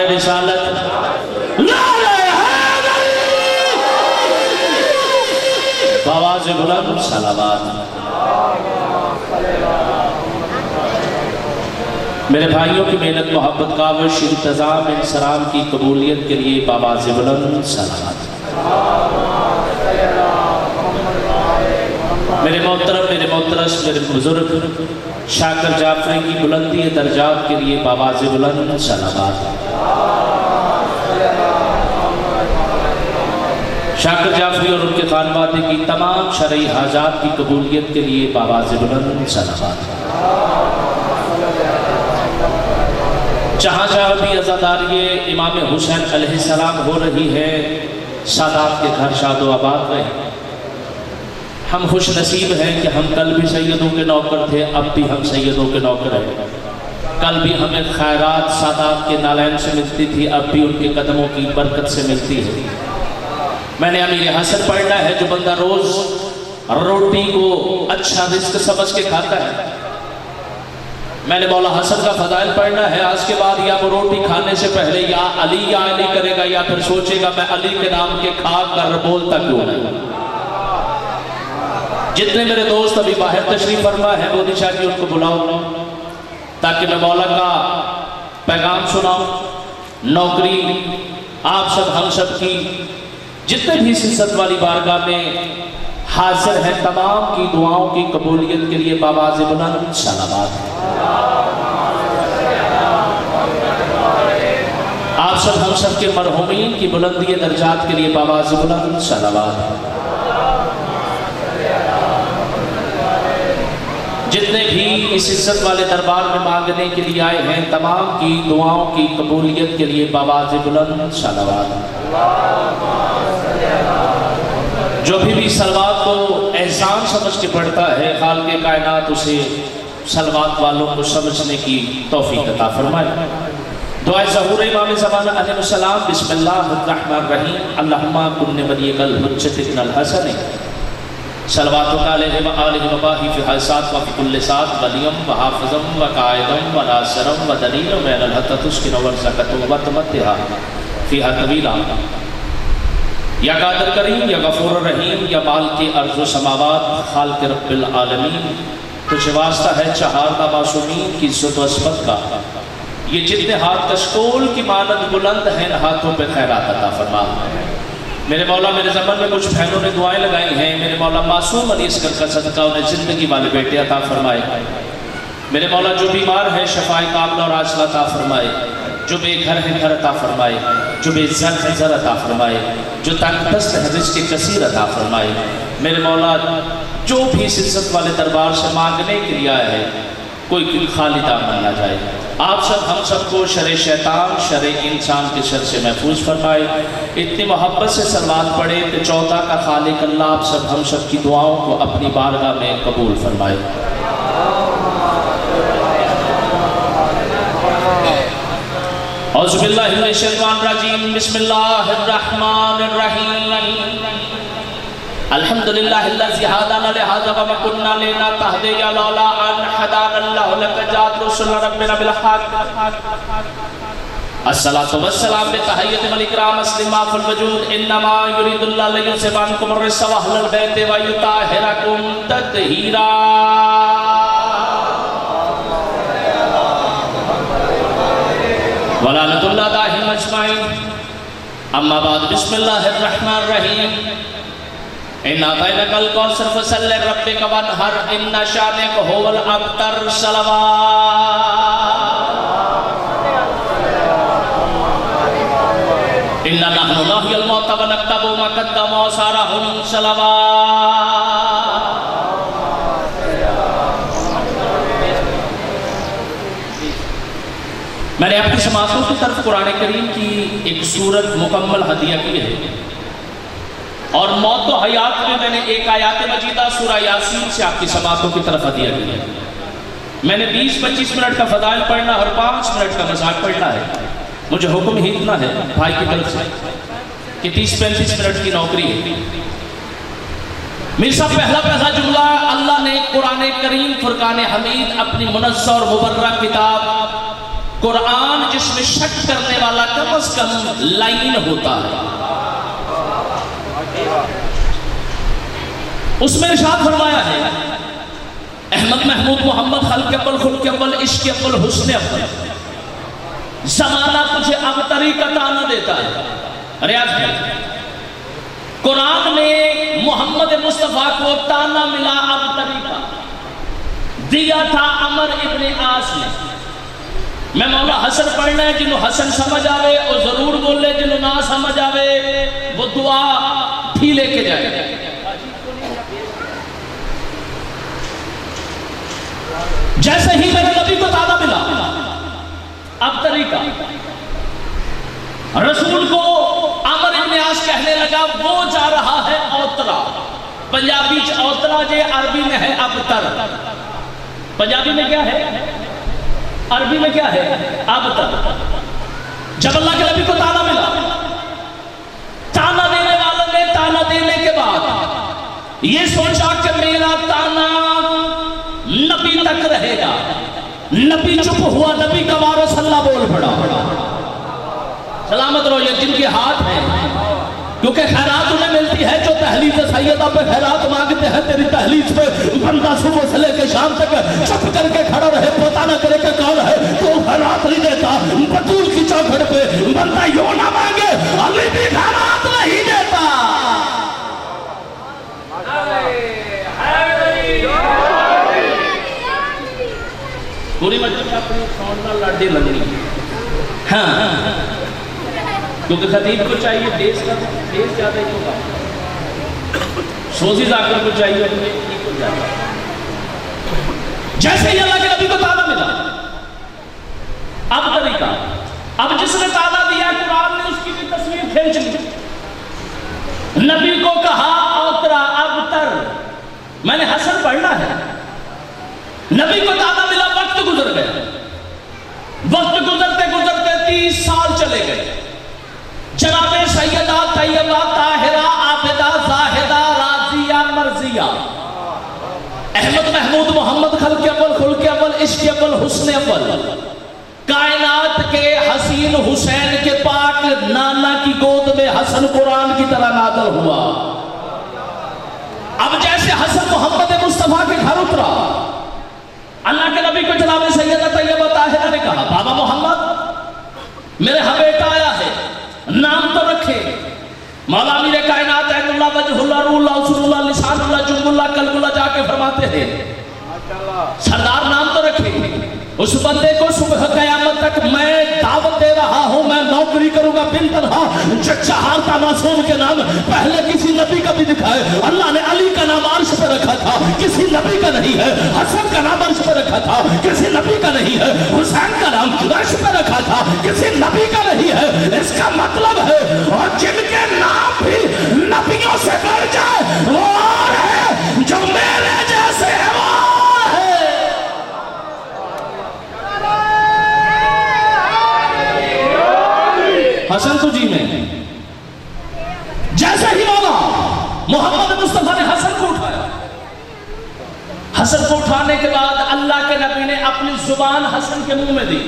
رسالت آواز بلند صلوات۔ میرے بھائیوں کی محنت محبت کاوش انتظام انصرام کی قبولیت کے لیے آواز بلند صلوات۔ میرے محترم میرے محترس میرے بزرگ شاکر جعفری کی بلندی درجات کے لیے آواز بلند صلوات۔ شاکر جعفری اور ان کے خانوادے کی تمام شرعی حاجات کی قبولیت کے لیے آواز بلند صلوات۔ جہاں جہاں بھی عزاداری امام حسین علیہ السلام ہو رہی ہے، سادات کے گھر شاد و آباد رہے۔ ہم خوش نصیب ہیں کہ ہم کل بھی سیدوں کے نوکر تھے، اب بھی ہم سیدوں کے نوکر ہیں۔ کل بھی ہمیں خیرات سادات کے نالین سے ملتی تھی، اب بھی ان کے قدموں کی برکت سے ملتی ہے۔ میں نے امیر حسن پڑھنا ہے، جو بندہ روز روٹی کو اچھا رزق سمجھ کے کھاتا ہے۔ میں نے مولا حسن کا فضائل پڑھنا ہے، آج کے بعد یا وہ روٹی کھانے سے پہلے یا علی کرے گا، یا پھر سوچے گا میں علی کے نام کے کھا کر بولتا کیوں نہیں۔ جتنے میرے دوست ابھی باہر تشریف فرما ہے، مودی شاہ جی ان کو بلاؤ تاکہ میں مولا کا پیغام سناؤں۔ نوکری آپ سب ہم سب کی جتنے بھی سلسلت والی بارگاہ میں حاضر ہیں، تمام کی دعاؤں کی قبولیت کے لیے آواز بلند صلوات۔ آپ سب ہم سب کے مرحومین کی بلندی درجات کے لیے آواز بلند صلوات۔ جتنے بھی اس عزت والے دربار میں مانگنے کے لیے آئے ہیں، تمام کی دعاؤں کی قبولیت کے لیے آواز بلند صلوات۔ جو بھی صلوات کو احسان سمجھ کے پڑھتا ہے، خالق کائنات اسے صلوات والوں کو سمجھنے کی توفیق عطا فرمائے۔ دعائے ظہور امام زمانہ علیہ السلام۔ بسم اللہ الرحمن الرحیم۔ اللہم کن ولیک الحجۃ ابن الحسن صلواتک علیہ وآلہ وباہی فی حیثات وفی کل سات ولیم وحافظم وقائدم وناصرم ودلیل من الحق تسکن ورزقت وتمتعا فیہا طویلا۔ یا قادر کریم یا غفور رحیم یا مالک ارض و سماوات خالق رب العالمین، تجھ واسطہ ہے چہاردہ معصومین کی عزت و عصمت کا، یہ جتنے ہاتھ کشکول کی مانند بلند ہیں، ہاتھوں پہ خیرات عطا فرما۔ میرے مولا میرے زمن میں کچھ بہنوں نے دعائیں لگائی ہیں، میرے مولا معصوم علی اصغر کا صدقہ انہیں زندگی والے بیٹے عطا فرمائے۔ میرے مولا جو بیمار ہے شفائے کاملہ اور عاجلہ عطا فرمائے، جو بے گھر ہے گھر عطا فرمائے، جو بے زر ہے زر عطا فرمائے، جو تنگ دست ہے رزق کثیر عطا فرمائے۔ میرے مولا جو بھی اس عزت والے دربار سے مانگنے کے لیے آئے ہیں، کوئی خالی دامن نہ جائے۔ آپ سب ہم سب کو شر شیطان شر انسان کے شر سے محفوظ فرمائے۔ اتنی محبت سے صلوات پڑھے کہ 14 کا خالق اللہ آپ سب ہم سب کی دعاؤں کو اپنی بارگاہ میں قبول فرمائے۔ اعوذ باللہ من الشیطان الرجیم۔ بسم اللہ الرحمن الرحیم۔ الحمدللہ الذی ہدانا لہذا وما کنا لنہتدی لولا ان ہدانا اللہ لقد رسل ربنا بالحق۔ الصلاۃ والسلام بتحیۃ والاکرام اسلما فی الوجود، انما یرید اللہ لیذھب عنکم الرجس واہل البیت ویطہرکم تطہیرا۔ ولعنۃ اللہ دائم اجمعین۔ اما بعد، بسم اللہ الرحمن الرحیم۔ اِنَّا أَعْطَيْنَاكَ الْكَوْثَرَ فَصَلِّ لِرَبِّكَ وَانْحَرْ إِنَّ شَانِئَكَ هُوَ الْأَبْتَرُ۔ صلوات۔ إِنَّا نَحْنُ نُحْيِي الْمَوْتَى وَنَكْتُبُ مَا قَدَّمُوا وَآثَارَهُمْ۔ صلوات۔ میں نے اپنی سماعتوں کی طرف قرآن کریم کی ایک سورت مکمل ہدیہ کی ہے، اور موت و حیات میں میں نے ایک آیات مجیدہ سورہ یاسین سے آپ کی سماعتوں کی طرف ہدیہ کی ہے۔ میں نے 20-25 منٹ کا فضائل پڑھنا اور 5 منٹ کا مذاق پڑھنا ہے۔ مجھے حکم ہی اتنا ہے بھائی کی طرف سے کہ 30-35 منٹ کی نوکری ہے۔ میرے ساتھ پہلا جملہ، اللہ نے قرآن کریم فرقان حمید اپنی منزہ اور مبرہ کتاب قرآن جس میں شک کرنے والا کم از کم لائن ہوتا ہے، اس میں ارشاد فرمایا ہے احمد محمود محمد خلق اول خلق اول عشق اول حسن اول، زمانہ تجھے اب طریقہ تانا دیتا ہے۔ ریاض میں قرآن میں محمد مصطفیٰ کو تانا ملا اب طریقہ دیا تھا عمر ابن عاص نے۔ میں مولا حسن پڑھنا ہے، جنہوں حسن سمجھ آوے وہ ضرور بولے، جنہوں نہ سمجھ آوے وہ دعا بھی لے کے جائے۔ جیسے ہی میرے نبی کو تانا ملا اب طریقہ، رسول کو عمر ابن عاص کہنے لگا وہ جا رہا ہے اوترا، پنجابی اوترا جے عربی میں ہے ابتر، پنجابی میں کیا ہے، عربی میں کیا ہے ابتر۔ جب اللہ کے نبی کو تانا ملا، تانا دینے والوں نے تانا دینے کے بعد یہ سوچا کہ میرا تانا نبی تک رہے گا، نبی چپ ہوا، نبی کا وارث اللہ بول پڑا۔ سلامت رہو یہ جن کے ہاتھ ہیں، کیونکہ خیرات انہیں ملتی ہے جو تحلیل سیدہ پہ خیرات مانگتے ہیں، تیری تحلیل پہ بندہ صبح سے لے کے شام تک چپ کر کے کھڑا رہے، پتہ نہ کرے کہ کون ہے، تو خیرات نہیں دیتا۔ بطول کی چوکھٹ پہ بندہ یوں نہ مانگے، علی بھی خیرات نہیں دیتا۔ پوری مسجد اپنی سونڈا لاڈی لگنی، ہاں کیونکہ خطیب کو چاہیے بیس زیادہ ہی ہوگا، سوزی ذاکر کو چاہیے اپنے ایک کو زیادہ۔ جیسے ہی اللہ کے نبی کو تانا ملا اب طریقہ، اب جس نے تانا دیا قرآن نے اس کی بھی تصویر کھینچ لی، نبی کو کہا اوترا ابتر، میں نے حسن پڑھنا ہے۔ نبی کو تانا ملا، وقت گزر گئے، وقت گزرتے گزرتے 30 سال چلے گئے۔ جناب سیدہ طیبہ طاہرہ عابدہ زاہدہ راضیہ مرضیہ احمد محمود محمد خلق اول خلق اول عشق اول حسن اول، کائنات کے حسین حسین کے پاک نانا کی گود میں حسن قرآن کی طرح نازل ہوا۔ اب جیسے حسن محمد مصطفیٰ کے گھر اترا، اللہ کے نبی کو جناب سیدہ طیبہ طاہرہ نے کہا بابا محمد میرے ہاں بیٹا آیا ہے، نام تو رکھے۔ مولا امیر کائنات عین اللہ وجہ اللہ روح اللہ اصول اللہ لسان اللہ جم اللہ قلب اللہ جا کے فرماتے ہیں سردار نام تو رکھے۔ اس بندے کو صبح قیامت تک میں دعوت دے رہا ہوں، میں نوکری کروں گا بن تنہا، چہارتا معصوم کے نام پہلے کسی نبی کا بھی دکھائے۔ اللہ نے علی کا نام عرش پہ رکھا تھا، کسی نبی کا نہیں ہے۔ حسن کا نام عرش پہ رکھا تھا، کسی نبی کا نہیں ہے۔ حسین کا نام عرش پہ رکھا تھا، کسی نبی کا نہیں ہے۔ اس کا مطلب ہے اور جن کے نام بھی نبیوں سے بڑھ جائے وہ اور ہے، جو میرے جیسے ہے وہ حسن تو جی میں۔ جیسے ہی مولا محمد مصطفیٰ نے حسن کو اٹھایا، حسن کو اٹھانے کے بعد اللہ کے نبی نے اپنی زبان حسن کے منہ میں دی۔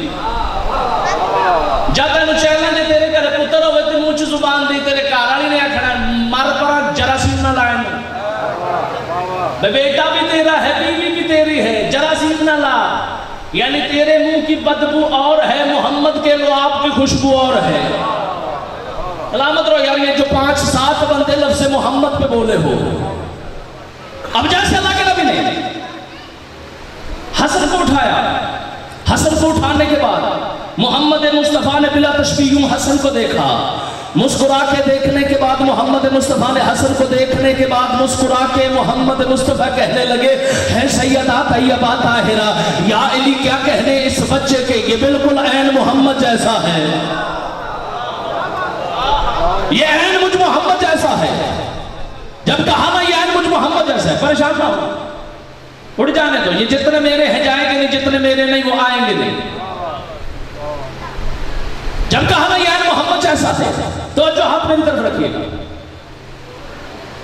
جب تینوں چیلنج ہے تیرے گھر پتر ہوئے تو منہ چ زبان دی، تیرے کارالی نے آکھنا مر پرا جراثیم نہ لائے بیٹا بھی تیرا ہے، بیوی بھی تیری ہے، جراثیم نہ لا، یعنی تیرے منہ کی بدبو اور ہے، محمد کے لعاب کی خوشبو اور ہے۔ علامت رو یار یہ جو 5-7 بندے لفظ محمد پہ بولے ہو۔ اب جیسے اللہ کے نبی نے حسن کو اٹھایا، حسن کو اٹھانے کے بعد محمد مصطفیٰ نے بلا تشبیہ حسن کو دیکھا، مسکرا کے دیکھنے کے بعد محمد مصطفیٰ نے حسن کو دیکھنے کے بعد مسکرا کے محمد مصطفیٰ کہنے لگے ہے سیدہ طیبہ طاہرہ، یا علی کیا کہنے اس بچے کے، یہ بالکل عین محمد جیسا ہے، یہ عین مجھ محمد جیسا ہے۔ جب کہا نا یہ عین مجھ محمد جیسا ہے، پریشان نہ ہو، اڑ جانے دو، یہ جتنے میرے ہیں جائیں گے نہیں، جتنے میرے نہیں وہ آئیں گے نہیں۔ جب کہا نا یہ عین محمد جیسا ہے تو جو ہاتھ میری طرف رکھیے گا۔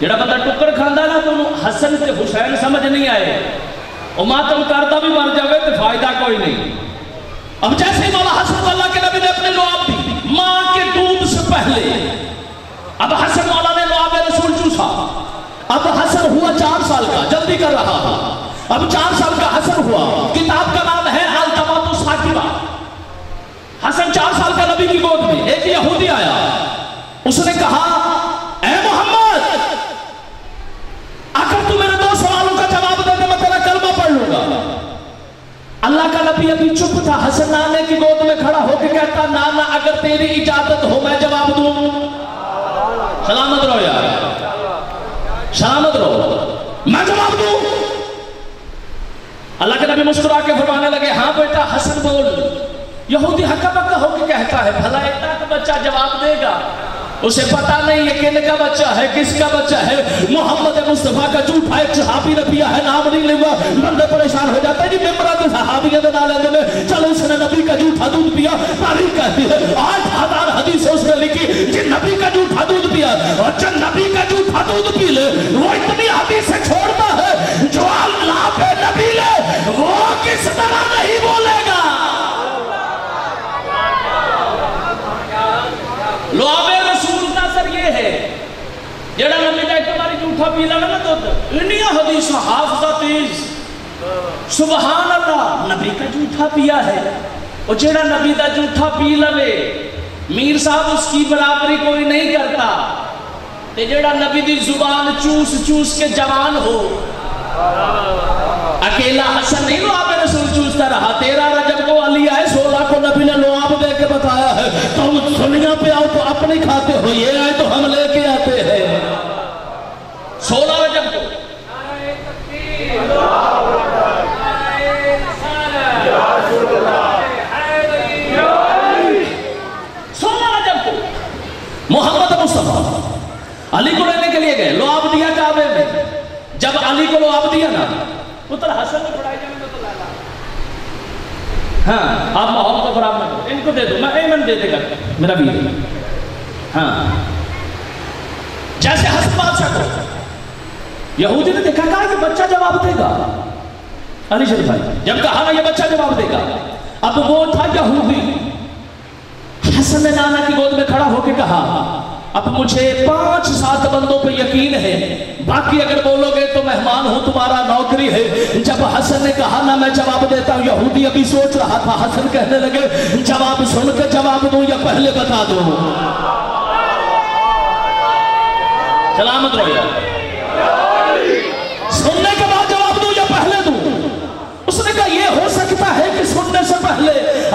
جڑا بندہ ٹکر کھاندہ نا تو حسن سے حسین سمجھ نہیں آئے، اور ماتم کردہ بھی مر جاوے تو فائدہ کوئی نہیں۔ اب جیسے ہی مولا حسن کو اللہ کے نبی نے اپنے لعاب دی ماں کے دودھ سے پہلے، اب حسن مولا نے لعاب رسول چوسا، اب حسن ہوا 4 سال کا، جلدی کر رہا تھا، اب 4 سال کا حسن ہوا، کتاب کا نام ہے التمات الساکبہ۔ حسن 4 سال کا نبی کی گود میں، ایک یہودی آیا، اس نے کہا اے محمد اگر تو میرے 2 سوالوں کا جواب دے دے میں تیرا کلمہ پڑھ لوں گا۔ اللہ کا نبی ابھی چپ تھا، حسن نانے کی گود میں کھڑا ہو کے کہتا نانا اگر تیری اجازت ہو میں جواب دوں۔ سلامت رہو یار، سلامت رہو، میں جواب دوں۔ اللہ کے نبی مسکرا کے فرمانے لگے ہاں بیٹا حسن بول۔ یہودی ہکا بکا ہو کے کہتا ہے بھلا اتنا تو بچہ جواب دے گا، اسے پتا نہیں ہے کن کا بچہ ہے، کس کا بچہ ہے، محمد مصطفیٰ کا جھوٹا ایک صحابی نے پیا ہے، نام نہیں لیا، بندے پریشان ہو جاتا ہے جی ممبرہ کے صحابیوں نے نالے دے میں چلو اس نے نبی کا جھوٹا دودھ پیا، تاریخ کہتی ہے 8000 حدیثیں اس نے لکھی جن نبی کا جھوٹا دودھ پیا، اور جن نبی کا جھوٹا دودھ پی لے وہ اتنی حدیثیں چھوڑتا ہے جو اللہ پہ نبی لے وہ کس طرح نہیں بولے گا۔ لعاب رسول کا اثر یہ ہے جڑا نبی کا ایک باری جھوٹا پی لینا نا تو انہی حدیث حافظہ تیز، سبحان اللہ نبی کا جھوٹا پیا ہے، اور جڑا نبی کا جھوٹا پی لوے میر صاحب اس کی برابری کوئی نہیں کرتا، تے جڑا نبی دی زبان چوس چوس کے جوان ہو۔ اکیلا حسن نہیں لعاب رسول چوستا رہا، 13 رجب کو علی آئے 16 کو نبی نے لعاب دے کے بتایا ہے تم دنیا پہ آؤ تو اپنے کھاتے ہو، یہ آئے تو ہم لے کے آتے ہیں۔ 16 رجب کو 16 رجب کو محمد مصطفیٰ علی کو لینے کے لیے گئے، لعاب دیا کعبے میں، جب علی کو لعاب دیا نا پتر حسن نے پڑھائی جانے میں تو لالا ہاں آپ ماحول کو خراب نہ کرو، ان کو دے دو، میں ایمن دے دے گا میرا بھی دے۔ ہاں جیسے حسن بادشاہ کو یہودی نے دیکھا کہا کہ بچہ جواب دے گا، علی شریف بھائی جب کہا نا یہ بچہ جواب دے گا، اب وہ تھا یہودی، حسن نے نانا کی گود میں کھڑا ہو کے کہا اب مجھے 5-7 بندوں پہ یقین ہے، باقی اگر بولو گے تو مہمان ہوں تمہارا نوکری ہے۔ جب حسن نے کہا نا میں جواب دیتا ہوں، یہودی ابھی سوچ رہا تھا، حسن کہنے لگے جواب سن کے جواب دوں یا پہلے بتا دوں؟ سلامت رہو یار، سننے کے بعد جواب دوں یا پہلے دوں؟ اس نے کہا یہ ہو سکتا ہے کہ سننے سے پہلے،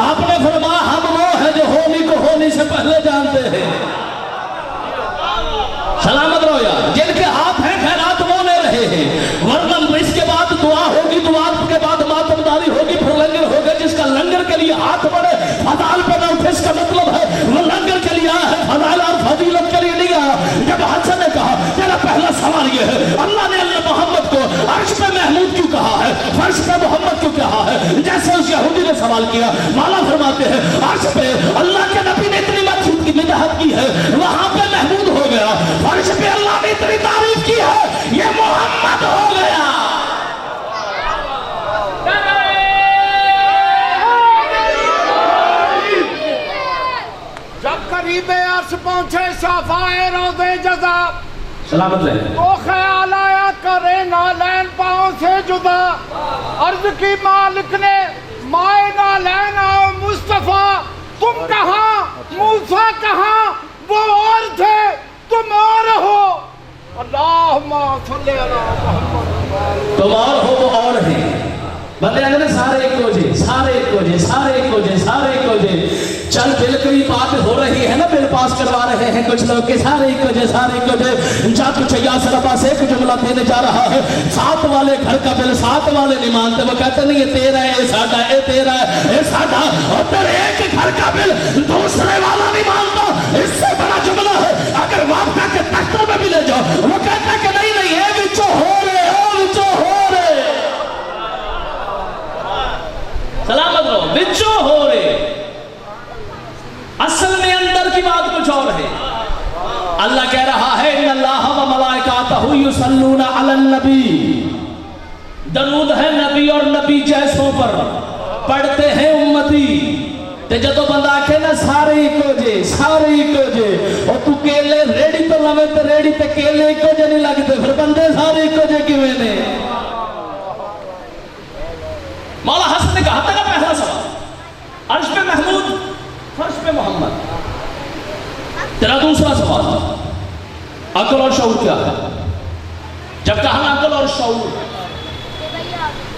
آپ نے فرمایا ہم وہ ہیں جو ہولی کو ہولی سے پہلے جانتے ہیں۔ سلامت رہو یار، جن کے ہاتھ ہیں خیرات وہ لے رہے ہیں، ورنہ اس کے بعد دعا ہوگی، دعا کے بعد ماتمداری ہوگی، پھر لنگر ہوگا، جس کا لنگر کے لیے ہاتھ بڑھے فضائل پہ نہ اٹھے، اس کا مطلب ہے وہ لنگر کے لیے آیا ہے، فضائل اور فضیلت کے لیے نہیں آیا۔ جب حسن نے کہا میرا پہلا سوال یہ ہے اللہ نے اللہ محمد کو عرش پہ محمود کیوں کہا ہے، فرش پہ محمد کیوں کہا ہے؟ جیسے اس یہودی نے سوال کیا، مولا فرماتے ہیں عرش پہ اللہ کے نبی نے اتنی مدحت کی ہے وہاں پہ محمود ہو گیا، فرش پہ اللہ نے اتنی تعریف کی ہے یہ محمد ہو گیا۔ جب قریب عرش پہنچے صفائے روضے جزا، سلامت رہے، تو خیال آیا کرے نالین پاؤں سے جدا، عرض کی مالک نے مائے نالین آؤ مصطفیٰ، تم کہاں موسیٰ کہاں، وہ اور تھے تم اور ہو، اللہم صلی اللہ محمد، تم اور ہو وہ اور ہیں، بندے اندر سارے ایک ہو جے، سارے ایک ہو جے، سارے ایک ہو جے، سارے ایک ہو جے، چل بل کی بات ہو رہی ہے نا، بل پاس کروا رہے ہیں کچھ لوگ کہ سارے ایک ہو جے، سارے ایک ہو جے، جا کچھ یاسر عباس ایک جملہ دینے جا رہا ہے، 7 والے گھر کا بل 7 والے نہیں مانتے، وہ کہتے نہیں یہ تیرا ہے، یہ ساڑھا ہے، یہ تیرا ہے، یہ ساڑھا، اور پھر ایک گھر کا بل دوسرے والا نہیں مانتا، اس سے بڑا جملہ ہے، اگر واپتا کے تختر میں بھی لے جاؤ، وہ کہتا ہے کہ نہیں نہیں یہ وچو ہو رہے، وچو ہو رہے، سلامت رہو، وچو ہو رہے، اصل میں اندر کی بات کچھ اور ہے۔ اللہ کہہ رہا ہے ان اللہ و ملائکاتہ یصلون علی النبی، درود ہے نبی اور نبی جیسوں پر، پڑھتے ہیں امتی تے جدو بندہ آکھے نا سارے ایکو جے اور تو کیلے ریڑی تو لوے تے ریڑی تے کیلے ایکو جے نہیں لگتے پھر بندے سارے ایکو جے کیویں نے مولا حسن نے کہا تھا نا پہلا سوال عرش پہ محمود فرش پہ محمد تیرا دوسرا سوال عقل اور شعور کیا ہے جب کہا نا عقل اور شعور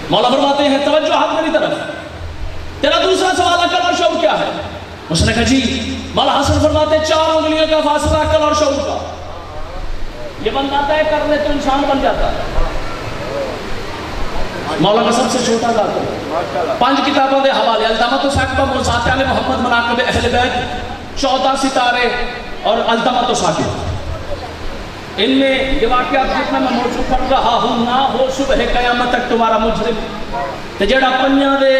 مولا فرماتے ہیں توجہ ہاتھ میری طرف تیرا دوسرا سوال عقل اور شعور کیا ہے اس نے کہا جی مولا حسن فرماتے ہیں 4 انگلیوں کا فاصلہ عقل اور شعور کا یہ بندہ طے کر لے تو انسان بن جاتا ہے مولا کا سب سے چھوٹا ذات 5 کتابوں دے حوالے التمۃ ثاقبہ موضوعات علی محمد مناقب اہل بیت 14 ستارے اور التمۃ ثاقبہ ان میں یہ واقعات جتنا میں موضوع کر رہا ہوں نہ ہو صبح قیامت تک تمہارا مجرم تے جڑا پنجاں دے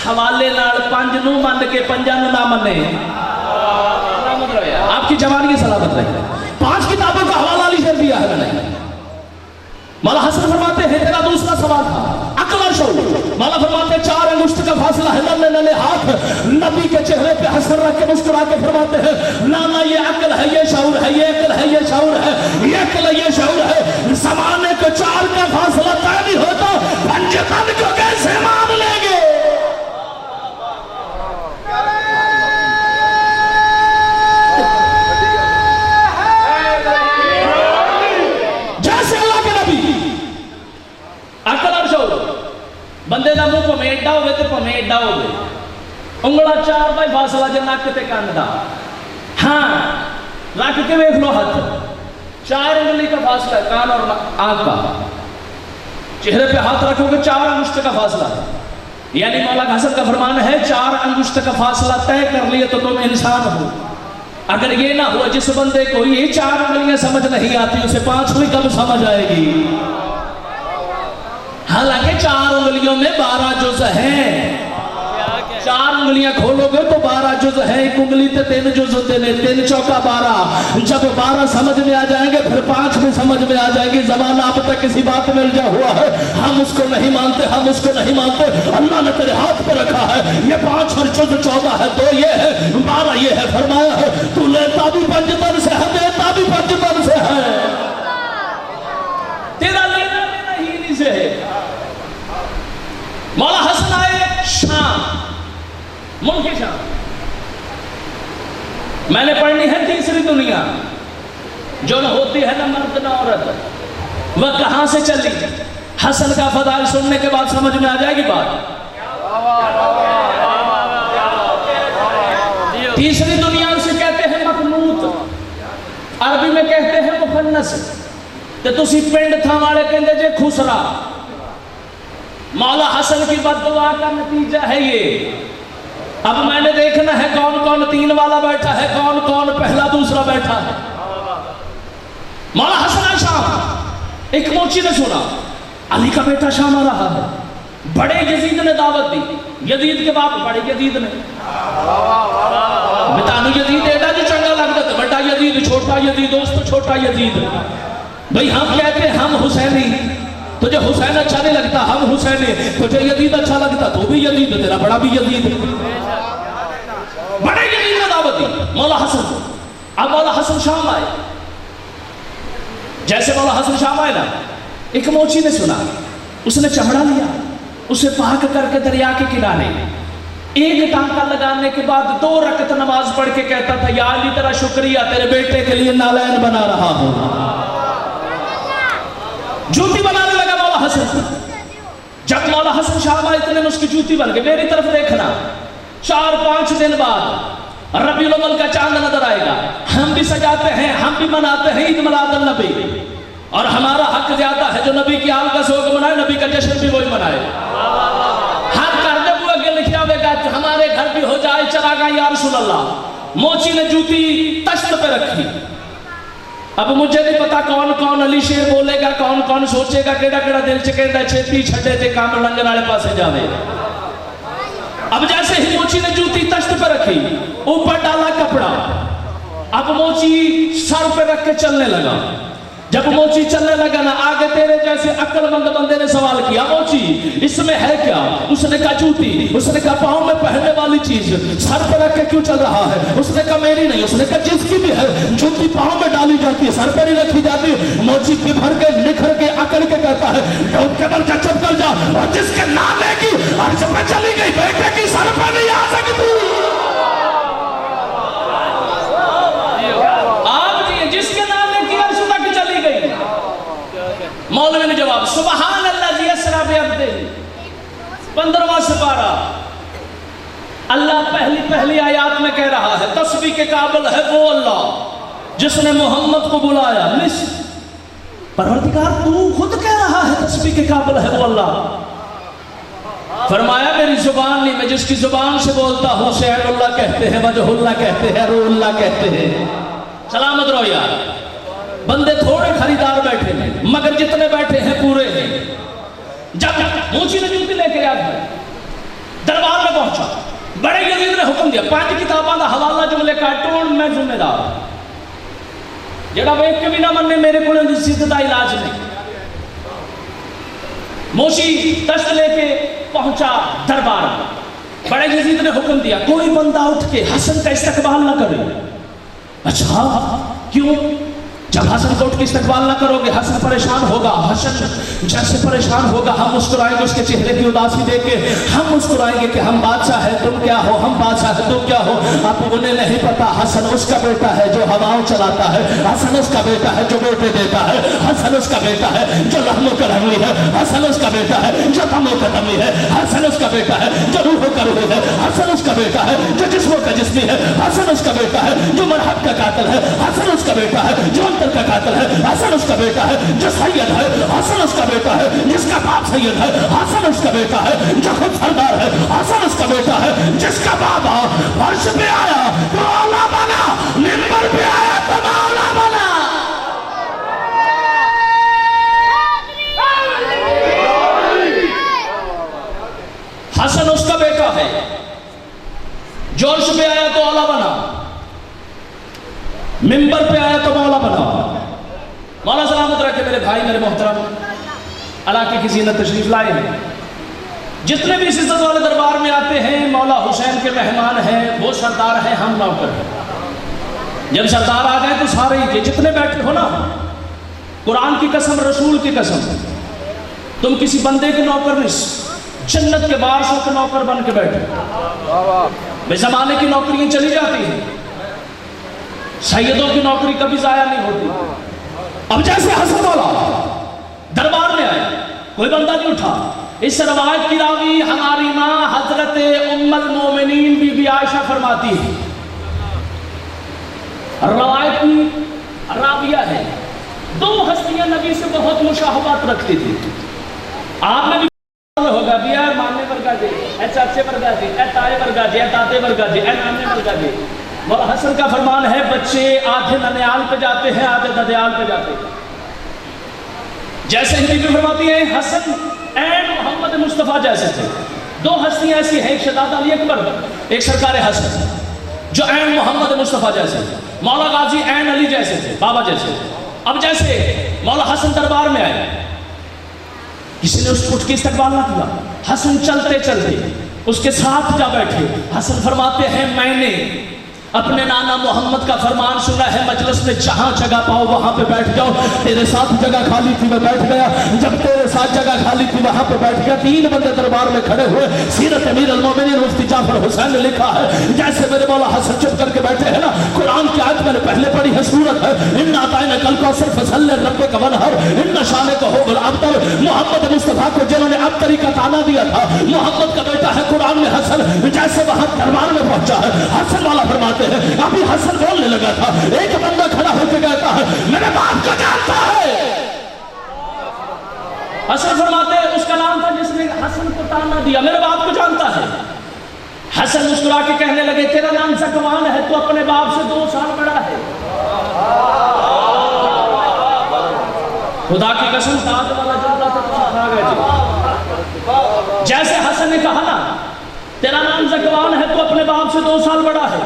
حوالے نال 5 نو من کے 5 نو نہ منے آپ کی جوانی سلامت رہے 5 کتابوں کا حوالہ علی شیر دیا ہے نہیں مولا حسن فرماتے ہیں تیرا دوسرا سوال تھا عقل اور شعور مولا فرماتے ہیں 4 انگشت کا فاصلہ ہے نلے ہاتھ نبی کے چہرے پہ حسن رکھ کے مسکرا کے فرماتے ہیں نا یہ عقل ہے یہ شعور ہے یہ عقل ہے یہ شعور ہے یہ عقل ہے یہ شعور ہے زمانے کو 4 کا فاصلہ طے نہیں ہوتا پنجتن کو کیسے مان لیں گے بندے دا منہ پمیں ایڈا ہوئے تے پمیں ایڈا ہوئے انگلہ 4 بائی فاصلہ جے ناک تے کان دا ہاں رکھ کے ویکھ لو ہاتھ 4 انگلی کا فاصلہ ہے کان اور آنکھ کا چہرے پہ ہاتھ رکھو گے 4 انگشت کا فاصلہ ہے یعنی مولا حسن کا فرمان ہے 4 انگشت کا فاصلہ طے کر لیے تو تم انسان ہو اگر یہ نہ ہوا جس بندے کو یہ 4 انگلیاں سمجھ نہیں آتی اسے 5ویں کب سمجھ آئے گی حالانکہ 4 انگلیوں میں 12 جز ہیں 4 انگلیاں کھولو گے تو 12 جز ہیں 1 انگلی تے 3 جز ہوتے ہیں 3 چوکا 12 جب 12 سمجھ میں آ جائیں گے پھر 5 بھی سمجھ میں آ جائے گی زمانہ اب تک کسی بات میں الجھا ہوا ہے ہم اس کو نہیں مانتے ہم اس کو نہیں مانتے اللہ نے تیرے ہاتھ پہ رکھا ہے یہ 5 اور جز 14 ہے 2 یہ ہے 12 یہ ہے فرمایا ہے تو لیتا بھی پنجتن سے ہے دیتا بھی پنجتن سے ہے تیرا لینا لینا ہی نہیں سے ہے مولا حسن آئے شام ملک شام میں نے پڑھنی ہے تیسری دنیا جو نہ ہوتی ہے نہ مرد نہ عورت وہ کہاں سے چلی حسن کا فضائل سننے کے بعد سمجھ میں آ جائے گی بات تیسری دنیا اسے کہتے ہیں مخنوط عربی میں کہتے ہیں مفنس تے تسی پنڈ تھا والے کہندے جے خسرا مولا حسن کی بددعا کا نتیجہ ہے یہ اب میں نے دیکھنا ہے کون کون 3 والا بیٹھا ہے کون کون پہلا دوسرا بیٹھا ہے مولا حسن شام ایک موچی نے سنا علی کا بیٹا شام آ رہا ہے بڑے یزید نے دعوت دی یزید کے باپ بڑے یزید نے بتانو یزید ایڈا جو چنگا لگتا تھا بڑا یزید چھوٹا یزید دوست چھوٹا یزید بھئی ہم کہتے ہیں ہم حسینی تجھے حسین اچھا نہیں لگتا ہم حسینی تجھے یزید اچھا لگتا تو بھی یزید تیرا بڑا بھی یزید بڑے یزید نے دعوت دی مولا حسن اب مولا حسن شام آئے جیسے مولا حسن شام آئے نا ایک موچی نے سنا اس نے چمڑا لیا اسے پاک کر کے دریا کے کنارے ایک ٹانکا لگانے کے بعد 2 رکعت نماز پڑھ کے کہتا تھا یا علی تیرا شکریہ تیرے بیٹے کے لیے نالین بنا رہا ہوں جوتی بنانے لگا مولا حسن جب مولا حسن شام آئے اتنے میں اس کی جوتی بن گئی میری طرف دیکھنا 4-5 دن بعد ربیع الاول کا چاند نظر آئے گا ہم بھی سجاتے ہیں ہم بھی مناتے ہیں عید میلاد النبی اور ہمارا حق زیادہ ہے جو نبی کی آل کا سوگ منائے نبی کا جشن بھی وہی منائے حق کر دے وہ اگے لکھیا ہوئے گا ہمارے گھر بھی ہو جائے چراغاں یا رسول اللہ موچی نے جوتی تشت پہ رکھی اب مجھے نہیں پتا کون کون علی شیر بولے گا کون کون سوچے گا کیڑا کیڑا دل چکے چھتی چھٹے تے کام لنگر والے پاسے جاوے اب جیسے ہی موچی نے جوتی تشت پہ رکھی اوپر ڈالا کپڑا اب موچی سر پہ رکھ کے چلنے لگا جب موچی چلنے لگا نا آگے تیرے جیسے عقل مند بندے نے سوال کیا موچی اس میں ہے کیا؟ اس نے کہا جوتی، اس نے کہا پاؤں میں پہننے والی چیز، سر پہ رکھ کے کیوں چل رہا ہے؟ اس نے کہا میری نہیں، اس نے کہا جس کی بھی ہے، جوتی پاؤں میں ڈالی جاتی ہے، سر پہ نہیں رکھی جاتی۔ موچی بھر کے نکھر کے اکڑ کے کہتا ہے ڈوب کے بل کا چپ کر جا، اور جس کے نامے کی عرش پہ چلی گئی بیٹے کی سر پہ نہیں آ سکتی۔ مولوی نے جواب سبحان اللہ جی اسرا بعبدہ، 15واں سپارہ، اللہ پہلی آیات میں کہہ رہا ہے تسبیح کے قابل ہے وہ اللہ جس نے محمد کو بلایا۔ پروردگار تو خود کہہ رہا ہے تسبیح کے قابل ہے وہ اللہ۔ فرمایا میری زبان نہیں، میں جس کی زبان سے بولتا ہوں شعر اللہ کہتے ہیں، وجہ اللہ کہتے ہیں، روح اللہ کہتے ہیں۔ سلامت رہو یار، بندے تھوڑے خریدار بیٹھے ہیں مگر جتنے بیٹھے ہیں پورے ہیں۔ جب موچی نے جوتی لے کے آیا دربار میں پہنچا، بڑے یزید نے حکم دیا 5 کتاباں دا حوالہ جملے کاٹون میں ذمہ دار، جڑا ویکھ کے بھی نہ مننے میرے کو سیدھ دا علاج نہیں۔ موچی تشت لے کے پہنچا دربار میں، بڑے یزید نے حکم دیا کوئی بندہ اٹھ کے حسن کا استقبال نہ کرے۔ اچھا کیوں؟ جب حسن کو اٹھ کے استقبال نہ کرو گے حسن پریشان ہوگا، حسن جیسے پریشان ہوگا ہم مسکرائیں گے اس کے چہرے کی اداسی دیکھ کے، ہم مسکرائیں گے کہ ہم بادشاہ ہیں تم کیا ہو، ہم بادشاہ ہیں تم کیا ہو۔ اب انہیں نہیں پتا حسن اس کا بیٹا ہے جو ہواؤں چلاتا ہے، حسن اس کا بیٹا ہے جو بیٹے دیتا ہے، حسن اس کا بیٹا ہے جو لحم و کرمی ہے، حسن اس کا بیٹا ہے جو دم و قدمی ہے، حسن اس کا بیٹا ہے جو روح و کروح ہے، حسن اس کا بیٹا ہے جو جسم کا جسمی ہے، حسن اس کا بیٹا ہے جو مرحب کا قاتل ہے، حسن اس کا بیٹا ہے جو کا قاتل ہے، حسن اس کا بیٹا ہے جو سید ہے، حسن اس کا بیٹا ہے جس کا باپ سید ہے، حسن اس کا بیٹا ہے جو خود سردار ہے، حسن اس کا بیٹا ہے جس کا بابا عرش پہ آیا تو اولا بنا، منبر پہ آیا تو مولا بنا۔ حسن اس کا بیٹا ہے جو عرش پہ آیا تو اولا بنا، منبر پہ آیا تو مولا بنا۔ مولا سلامت رکھے میرے بھائی میرے محترم، علاقے کی زینت تشریف لائے ہیں، جتنے بھی اس عزت والے دربار میں آتے ہیں مولا حسین کے مہمان ہیں، وہ سردار ہیں ہم نوکر ہیں۔ جب سردار آ گئے تو سارے ہی جتنے بیٹھے ہو نا، قرآن کی قسم رسول کی قسم، تم کسی بندے کے نوکر نہیں، جنت کے وارثوں کے نوکر بن کے بیٹھے۔ بے زمانے کی نوکریاں چلی جاتی ہیں، سیدوں کی نوکری کبھی ضائع نہیں ہوتی۔ اب جیسے حسن مولا دربار میں آئے کوئی بندہ نہیں اٹھا۔ اس روایت کی راوی ہماری ماں حضرت ام المومنین بی بی عائشہ فرماتی ہے، روایت کی راویہ ہے 2 ہستیاں نبی سے بہت مشاہبات رکھتی تھی۔ آپ نے بھی ہوگا بھی اے مامے ورگا جی، اے چاچے ورگا جی، اے تائے ورگا جی، اے دادے ورگا جی، اے نانے ورگا جی۔ مولا حسن کا فرمان ہے بچے آدھے ننیال پہ جاتے ہیں آدھے ددیال پہ جاتے ہیں۔ جیسے ہی بھی فرماتی ہے حسن این محمد مصطفیٰ جیسے تھے۔ 2 ہستیاں ایسی ہیں، ایک شہزادہ علی اکبر، ایک سرکار حسن جو این محمد مصطفیٰ جیسے تھے۔ مولا غازی این علی جیسے تھے، بابا جیسے تھے۔ اب جیسے مولا حسن دربار میں آئے، کسی نے اس کو اٹھ کے استقبال نہ کیا، حسن چلتے چلتے اس کے ساتھ جا بیٹھے۔ حسن فرماتے ہیں میں نے اپنے نانا محمد کا فرمان سنا ہے مجلس میں جہاں جگہ پاؤ وہاں پہ بیٹھ جاؤ۔ تیرے ساتھ جگہ خالی تھی میں بیٹھ گیا، جب تیرے ساتھ جگہ خالی تھی وہاں پہ بیٹھ گیا۔ 3 بندے دربار میں کھڑے ہوئے، سیرت امیر المومنین مفتی جعفر حسین نے لکھا ہے جیسے میرے مولا حسن چپ کر کے بیٹھے ہیں نا، قرآن کی آیت میں نے پہلے پڑھی ہے، سورت ہے ان اعطیناک الکوثر فصل لربک وانحر ان شانک هو الابتر۔ محمد مصطفیٰ کو جنہوں نے ابتری کا تانا دیا تھا، محمد کا بیٹا ہے قرآن میں حسن، جیسے وہاں دربار میں پہنچا ہے حسن والا فرماتے ابھی حسن بولنے لگا تھا، ایک بندہ کھڑا ہو کے کہتا ہے میرے باپ کو جانتا ہے۔ حسن فرماتے ہیں اس کا نام تھا جس نے حسن کو تانا دیا، میرے باپ کو جانتا ہے۔ حسن مسکرا کے کہنے لگے تیرا نام زکوان ہے، تو اپنے باپ سے 2 سال بڑا ہے۔ خدا کی قسم داد والا جملہ تو آ گیا جی۔ جیسے حسن نے کہا نا تیرا نام زکوان ہے تو اپنے باپ سے 2 سال بڑا ہے،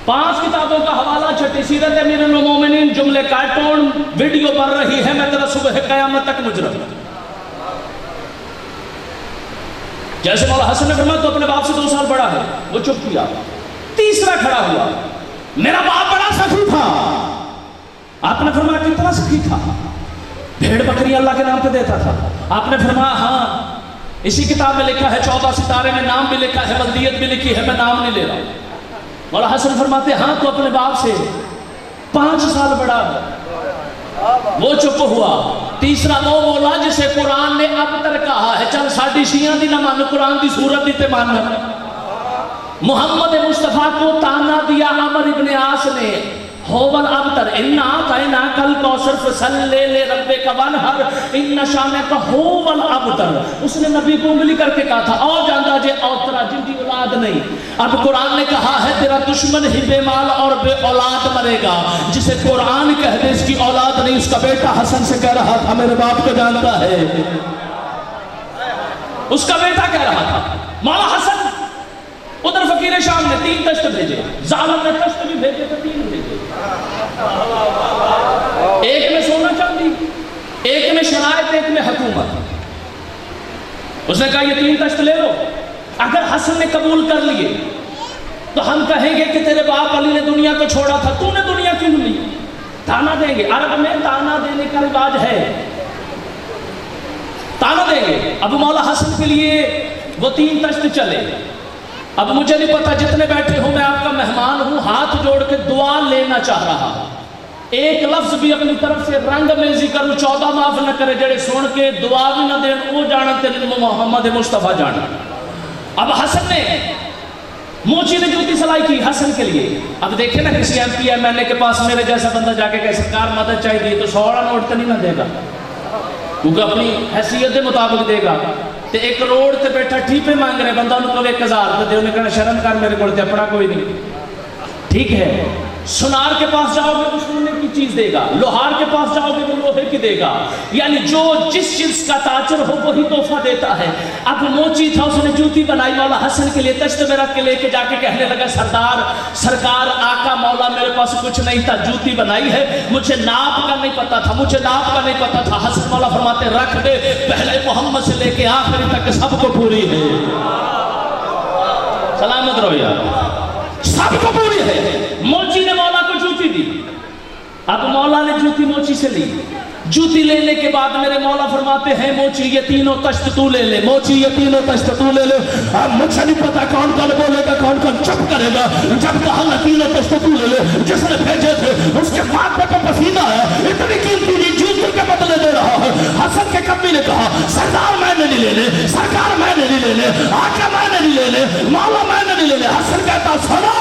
5 کتابوں کا حوالہ، چھٹی سیرت امیر المومنین، جملے کارٹون، ویڈیو بن رہی ہے، میں تیرا صبح قیامت تک مجرم۔ جیسے مولا حسن نے فرمایا تو اپنے باپ سے 2 سال بڑا ہے، وہ چپ کیا۔ تیسرا کھڑا ہوا، میرا باپ بڑا سخی تھا۔ آپ نے فرمایا کتنا سخی تھا؟ بھیڑ بکری اللہ کے نام پہ دیتا تھا۔ آپ نے فرمایا ہاں، اسی کتاب میں لکھا ہے، 14 ستارے میں نام بھی لکھا ہے، بلدیت بھی لکھی ہے، میں نام نہیں لے رہا۔ مولا حسن فرماتے ہاں تو اپنے باپ سے 5 سال بڑا ہے۔ وہ چپ ہوا۔ تیسرا وہ مولا جسے قرآن نے اب تک کہا ہے، چل ساڑی شیعہ دی نہ مان، قرآن دی سورت دی تے مان۔ محمد مصطفیٰ کو تانا دیا عمر ابن عاص نے، ہوول ابتر انا کائنا کل کوثر فصلی لربک وانحر ان شانک ہوول ابتر۔ اس نے نبی کو انگلی کر کے کہا تھا اور جاندا جے اوترا جن کی اولاد نہیں۔ اب قرآن نے کہا ہے تیرا دشمن ہی بے مال اور بے اولاد مرے گا۔ جسے قرآن کہہ دے اس کی اولاد نہیں، اس کا بیٹا حسن سے کہہ رہا تھا میرے باپ کو جانتا ہے، اس کا بیٹا کہہ رہا تھا۔ مولا حسن ادھر فقیر شام نے 3 دشت بھیجے، ظالم نے دشت بھی بھیجے تو 3 بھیجے، ایک میں سونا چاندی، ایک میں شرائط، ایک میں حکومت۔ اس نے کہا یہ 3 دشت لے لو، اگر حسن نے قبول کر لیے تو ہم کہیں گے کہ تیرے باپ علی نے دنیا کو چھوڑا تھا، تو نے دنیا کیوں لی؟ تانا دیں گے، عرب میں تانا دینے کا رواج ہے، تانا دیں گے۔ اب مولا حسن کے لیے وہ 3 دشت چلے۔ اب مجھے نہیں پتا، جتنے بیٹھے ہوں میں آپ کا مہمان ہوں، ہاتھ جوڑ کے دعا لینا چاہ رہا، ایک لفظ بھی اپنی طرف سے رنگ میزی کروں، 14 معاف نہ کرے، جڑے سن کے دعا بھی نہ دین وہ جانتے محمد مصطفیٰ جانا۔ اب حسن نے موچی نے جوتی سلائی کی حسن کے لیے۔ اب دیکھیں نا کسی M P M L A کے پاس میرے جیسا بندہ جا کے کہ سرکار مدد چاہیے تو 100 نوٹ تو نہیں نہ دے گا، کیونکہ اپنی حیثیت کے مطابق دے گا۔ تے 1 کروڑ تے بیٹھا ٹھیپے مانگ رہے، بندہ انہوں کو 1000 تے دے، انہیں کہنا شرم کر میرے کو تے اپنا کوئی نہیں، ٹھیک ہے۔ سنار کے پاس جاؤ گے تو سونے کی چیز دے گا، لوہار کے پاس جاؤ گے تو لوہے کی دے گا، یعنی جو جس چیز کا تاجر ہو وہی تحفہ دیتا ہے۔ اب موچی تھا، اس نے جوتی بنائی، مولا حسن کے لیے دشت میں رکھ کے لے کے جا کے کہنے لگا سرکار آقا مولا میرے پاس کچھ نہیں تھا، جوتی بنائی ہے، مجھے ناپ کا نہیں پتا تھا، مجھے ناپ کا نہیں پتا تھا۔ حسن مولا فرماتے رکھ دے، پہلے محمد سے لے کے آخری تک سب کو پوری ہے، سلامت رہو یار، سب کو پوری ہے۔ موچی نے مولا کو جوتی دی، اب مولا نے جوتی موچی سے لی۔ جوتی لینے کے بعد میرے مولا فرماتے ہیں موچی یہ 3 تشت تو لے لے، موچی یہ 3 تشت تو لے لے۔ اب مجھے نہیں پتا کون کون بولے گا، کون کون چپ کرے گا۔ جب کہا نا 3 تشت تو لے لے، جس نے بھیجے تھے اس کے ماتھ پہ تو پسینہ ہے، اتنی قیمتی جوتی کے بدلے دے رہا ہے۔ حسن کے کبھی نے کہا سردار میں نے نہیں لینے، سرکار میں نے نہیں لینے، آقا میں نے نہیں لینے، مولا میں نے نہیں لینے۔ حسن کہتا سنا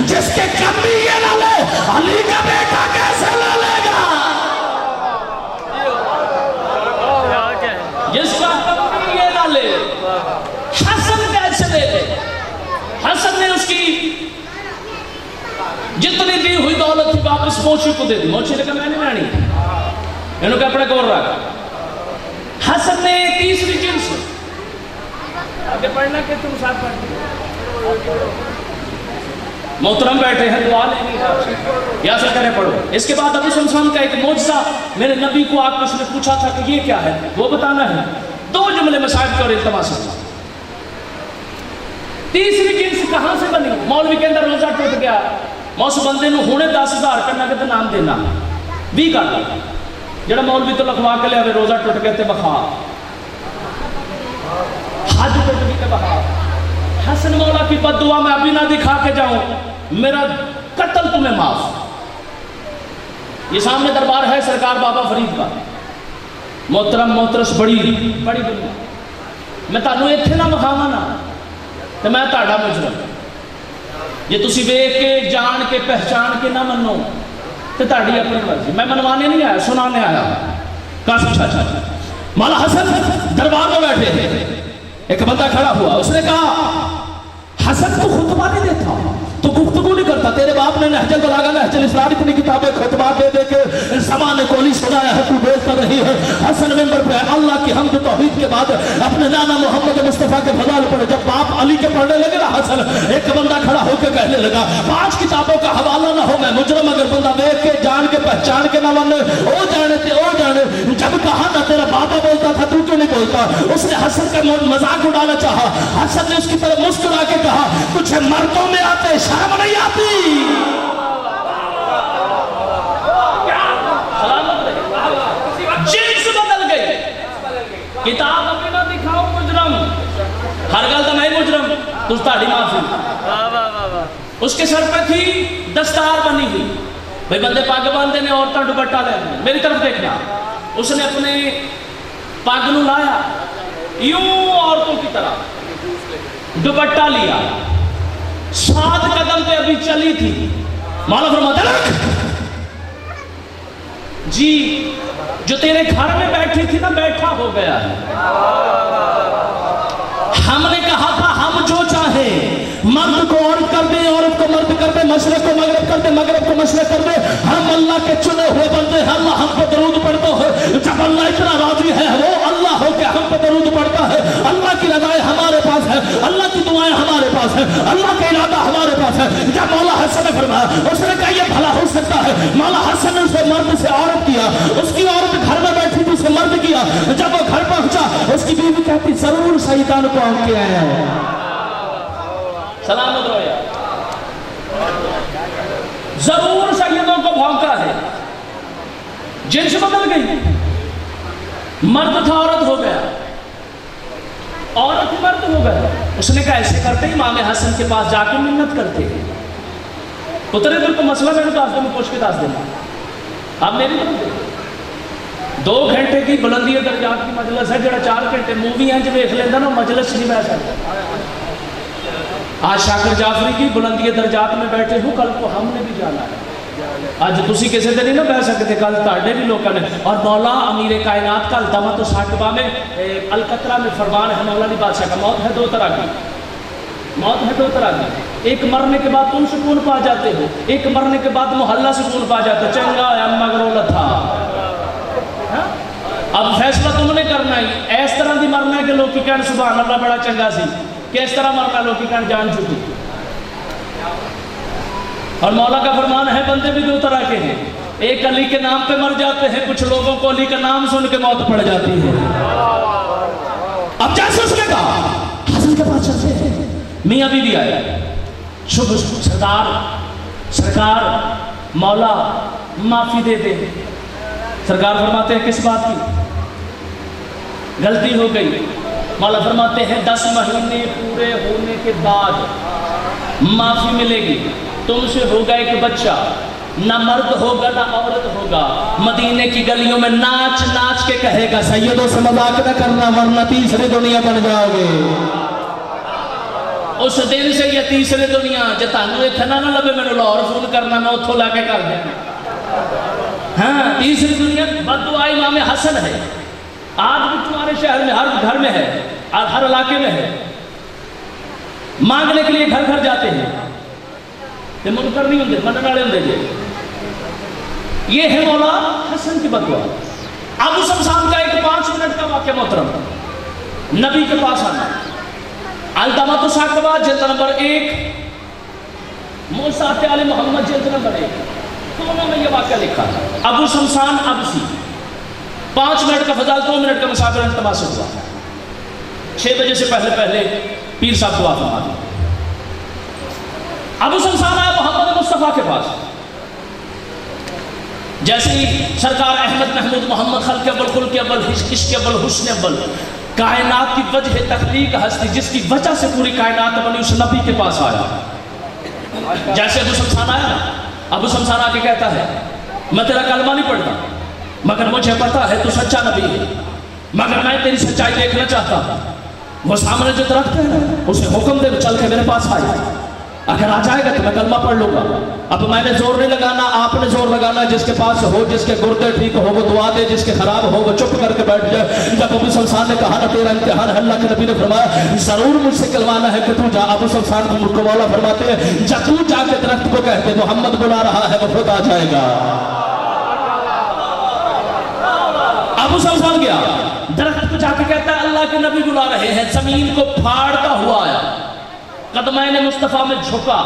جس کے کبھی یہ نہ لے علی کا بیٹا کیسے لے لے گا، جس کا کبھی یہ نہ لے حسن کیسے لے لے۔ حسن نے اس کی جتنی دی ہوئی دولت تھی واپس موچی کو دے دی۔ موچی نے کہا میں نہیں لانی، انہوں نے کہا اپنے کور رکھ۔ حسن نے 3 جنس آگے پڑھنا کہ تم ساتھ پڑھتے محترم بیٹھے ہیں، دعا لیں گے یا سے کرے پڑھو۔ اس کے بعد ابو سمسان کا ایک معجزہ میرے نبی کو آ کے اس نے پوچھا تھا کہ یہ کیا ہے، وہ بتانا ہے۔ 2 جملے مسائل کے اور التماس ہے۔ 3 جنس کہاں سے بنی؟ مولوی کے اندر روزہ ٹوٹ گیا، موس بندے نو ہونے 10,000 کرنا کہ نام دینا 20 کر دیا، جڑا مولوی تو لکھوا کے لیا روزہ ٹوٹ گیا تے بخا، حج ٹوٹ گئی تے بخا۔ حسن مولا کی بد دعا میں ابھی نہ دکھا کے جاؤں، میرا قتل تمہیں معاف۔ یہ سامنے دربار ہے سرکار بابا فرید کا، محترم محترس بڑی دنیا، میں تانوں ایتھے نہ مخاواں نا تے میں تہاڈا مجرم، جے تسی ویکھ کے جان کے پہچان کے نہ منو تے تہاڈی اپنی مرضی، میں منوانے نہیں آیا، سنانے آیا۔ اچھا مولا حسن دربار میں بیٹھے تھے، ایک بندہ کھڑا ہوا، اس نے کہا حسن تو خطبہ نہیں دیتا، تو گفتگو نہیں کرتا. تیرے باپ نے نہج البلاغہ نہج الاسلام اتنی کتابیں خطبات دے دے کے زمانے کو نہیں سنایا ہے, تو بولتا رہی ہے. حسن ممبر پہ اللہ کی حمد توحید کے بعد اپنے نانا محمد مصطفیٰ کے فضائل پڑھے. جب باپ علی کے پڑھنے لگے نا حسن, ایک بندہ کھڑا ہو کے کہنے لگا 5 کتابوں کا حوالہ نہ ہو میں مجرم. اگر بندہ دیکھ کے جان کے پہچان کے نہ مان او جانے جب کہا نہ تیرا بابا بولتا تھا تو کیوں نہیں بولتا. اس نے حسن کا مذاق اڑانا چاہا. حسن نے اس کی طرف مسکرا کے کہا تجھے مردوں میں آتے شرم نہیں آتی. جنس بدل گئی. کتاب اپنے نہ دکھاؤ مجرم, ہر گل تو میں مجرم تجھ تاڑی معافی. اس کے سر پہ تھی دستار بنی ہوئی, بھئی بندے پاگ باندھے نے عورتیں دوپٹہ لے, میری طرف دیکھنا. اس نے اپنے پاگ نو لایا یوں عورتوں کی طرح دوپٹہ لیا, 7 قدم پہ ابھی چلی تھی. مولا فرماتا ہے جی جو تیرے گھر میں بیٹھی تھی نا بیٹھا ہو گیا ہے. ہم نے کہا تھا ہم جو چاہیں مرد کو عورت کر دیں, عورت کو مرد کر دیں, مشرق کو مغرب کر دیں, مغرب کو مشرق کر دیں. ہم اللہ کے چنے ہوئے بندے ہیں, اللہ ہم پہ درود پڑھتا ہے. جب اللہ اتنا راضی ہے وہ اللہ ہو کے ہم پہ درود پڑھتا ہے. اللہ کی رضائیں ہمارے پاس ہے, اللہ کی دعائیں ہمارے پاس ہے, اللہ کا ارادہ ہمارے پاس ہے. جب مولا حسن نے فرمایا, اس نے کہا یہ بھلا ہو سکتا ہے. مولا حسن نے اسے مرد سے عورت کیا, اس کی عورت گھر میں بیٹھی تھی اسے مرد کیا. جب وہ گھر پہنچا اس کی بیوی کہتی ضرور سیدان کو آن کے آیا ہے. سلامت رہو یا ضرور سیدوں کو بھونکا ہے. جنس بدل گئی, مرد تھا عورت ہو گیا, عورت مرد ہو گیا. اس نے کہا ایسے کرتے امام حسن کے پاس جا کے منت کرتے ہیں. اترے دل کو مسئلہ میں نے کہا میں پوچھ کے داس دینا. اب میری طرف دیکھیں 2 گھنٹے کی بلندی درجات کی مجلس ہے, جڑا 4 گھنٹے مووی ہیں جو دیکھ لینا نا مجلس نہیں بیٹھ سکتا. آج شاکر جعفری کی بلندی درجات میں بیٹھے ہوں, کل کو ہم نے بھی جانا ہے. آج تسی کسی دن نہیں نہ بیٹھ سکتے, کل تاڑے بھی لوگوں نے. اور مولا امیر کائنات کا التمت و ساکبہ میں القطرہ میں فرمان ہے مولا علی بادشاہ کا, موت ہے 2 طرح کی. موت ہے 2 طرح کی. ایک مرنے کے بعد تم سکون پا جاتے ہو, ایک مرنے کے بعد محلہ سکون پا جاتے ہو. چنگا ہے اما گرولا تھا, اب فیصلہ تم نے کرنا ہے. اس طرح دی مرنا ہے کہ لوگ کی کہن سبحان اللہ بڑا چنگا سی, کہ اس طرح مرنا لوگ کی کہن جان چھوٹی. اور مولا کا فرمان ہے بندے بھی 2 طرح کے ہیں. ایک علی کے نام پہ مر جاتے ہیں, کچھ لوگوں کو علی کا نام سن کے موت پڑ جاتی ہے. اب جیسے اس نے کہا حسن کے پاس چلتے ہیں, میاں بیوی آئے. شبھ سرکار مولا معافی دے دے. سرکار فرماتے ہیں کس بات کی غلطی ہو گئی. مولا فرماتے ہیں 10 مہینے پورے ہونے کے بعد معافی ملے گی. تم سے ہوگا ایک بچہ, نہ مرد ہوگا نہ عورت ہوگا, مدینے کی گلیوں میں ناچ ناچ کے کہے گا سیدوں سے مذاق نہ کرنا ورنہ تیسری دنیا بن جاؤ گے. اس دن سے یہ تیسری دنیا جتانو اتنا نہ لبے میں نے لاہور فون کرنا میں اتھو لا کے کر دینا. ہاں تیسری دنیا بددعا امام حسن ہے. آج بھی تمہارے شہر میں ہر گھر میں ہے, ہر علاقے میں ہے. مانگنے کے لیے گھر گھر جاتے ہیں, یہ منکر نہیں ہوتے, منن والے ہوتے. یہ ہے مولا حسن کی بددعا. ابو سمسان کا ایک 5 منٹ کا واقعہ محترم, نبی کے پاس آنا. التمت و ساکبہ جلد نمبر 1, موسیٰ آل محمد جلد نمبر 1, دونوں میں یہ واقعہ لکھا تھا. ابو سمسان ابسی 5 منٹ کا فضل 2 منٹ کا مسافر التماس ہوا. 6 بجے سے پہلے پیر صاحب دعا فرما دی. ابو سمسان آیا محمد مصطفیٰ کے پاس. جیسے ہی سرکار احمد محمود محمد خلق اول خلق اول عشق اول حسن اول, کائنات کی وجہ تخلیق ہستی جس کی وجہ سے پوری کائنات بنی, اس نبی کے پاس آیا. جیسے ابو سمسان آیا نا, ابو سمسان آ کے کہتا ہے میں تیرا کلمہ نہیں پڑھتا مگر مجھے پتا ہے تو سچا نبی ہے, مگر میں تیری سچائی دیکھنا چاہتا ہوں. وہ سامنے جو درخت ہے اسے حکم دے چل کے میرے پاس آئے. اگر آ جائے گا تو میں کلمہ پڑھ لوں گا. اب میں نے زور نہیں لگانا, آپ نے زور لگانا. جس کے پاس ہو, جس کے گردے ٹھیک ہو وہ دعا دے, جس کے خراب ہو وہ چپ کر کے بیٹھ جائے. جب ابو سلمان نے کہا نا تیرا امتحان ہے, اللہ کے نبی نے فرمایا ضرور مجھ سے کلوانا ہے کہ تو جا. ابو سلمان کو مولا فرماتے ہیں جا تو جا کے درخت کو کہتے محمد بلا رہا ہے, وہ خود آ جائے گا. ابو سلمان گیا درخت کو جا کے کہتا ہے اللہ کے نبی بلا رہے ہیں. زمین کو پھاڑتا ہوا آیا, قدمین مصطفیٰ میں جھکا.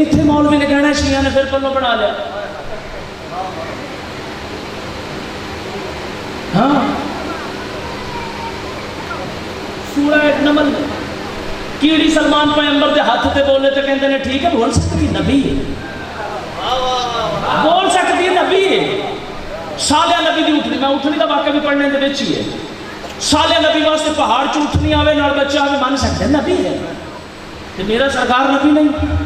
اتنے مولوی نے کہنا ہے شیعہ نے پھر پلو بنا لیا. ہاں سورہ نمل کیڑی سلمان پیغمبر دے ہاتھ تے بولے تو کہندے نے ٹھیک ہے بول سکتی نبی ہے, بول سکتی نبی ہے. سالیہ نبی دی اٹھنی, میں اٹھنی دا واقعہ بھی پڑھنے دے بیچی ہے. سالیہ نبی واسطے پہاڑ چ اٹھنی آوے نال بچہ آوے مان سکتے نبی ہے. تے میرا سرکار نبی نہیں.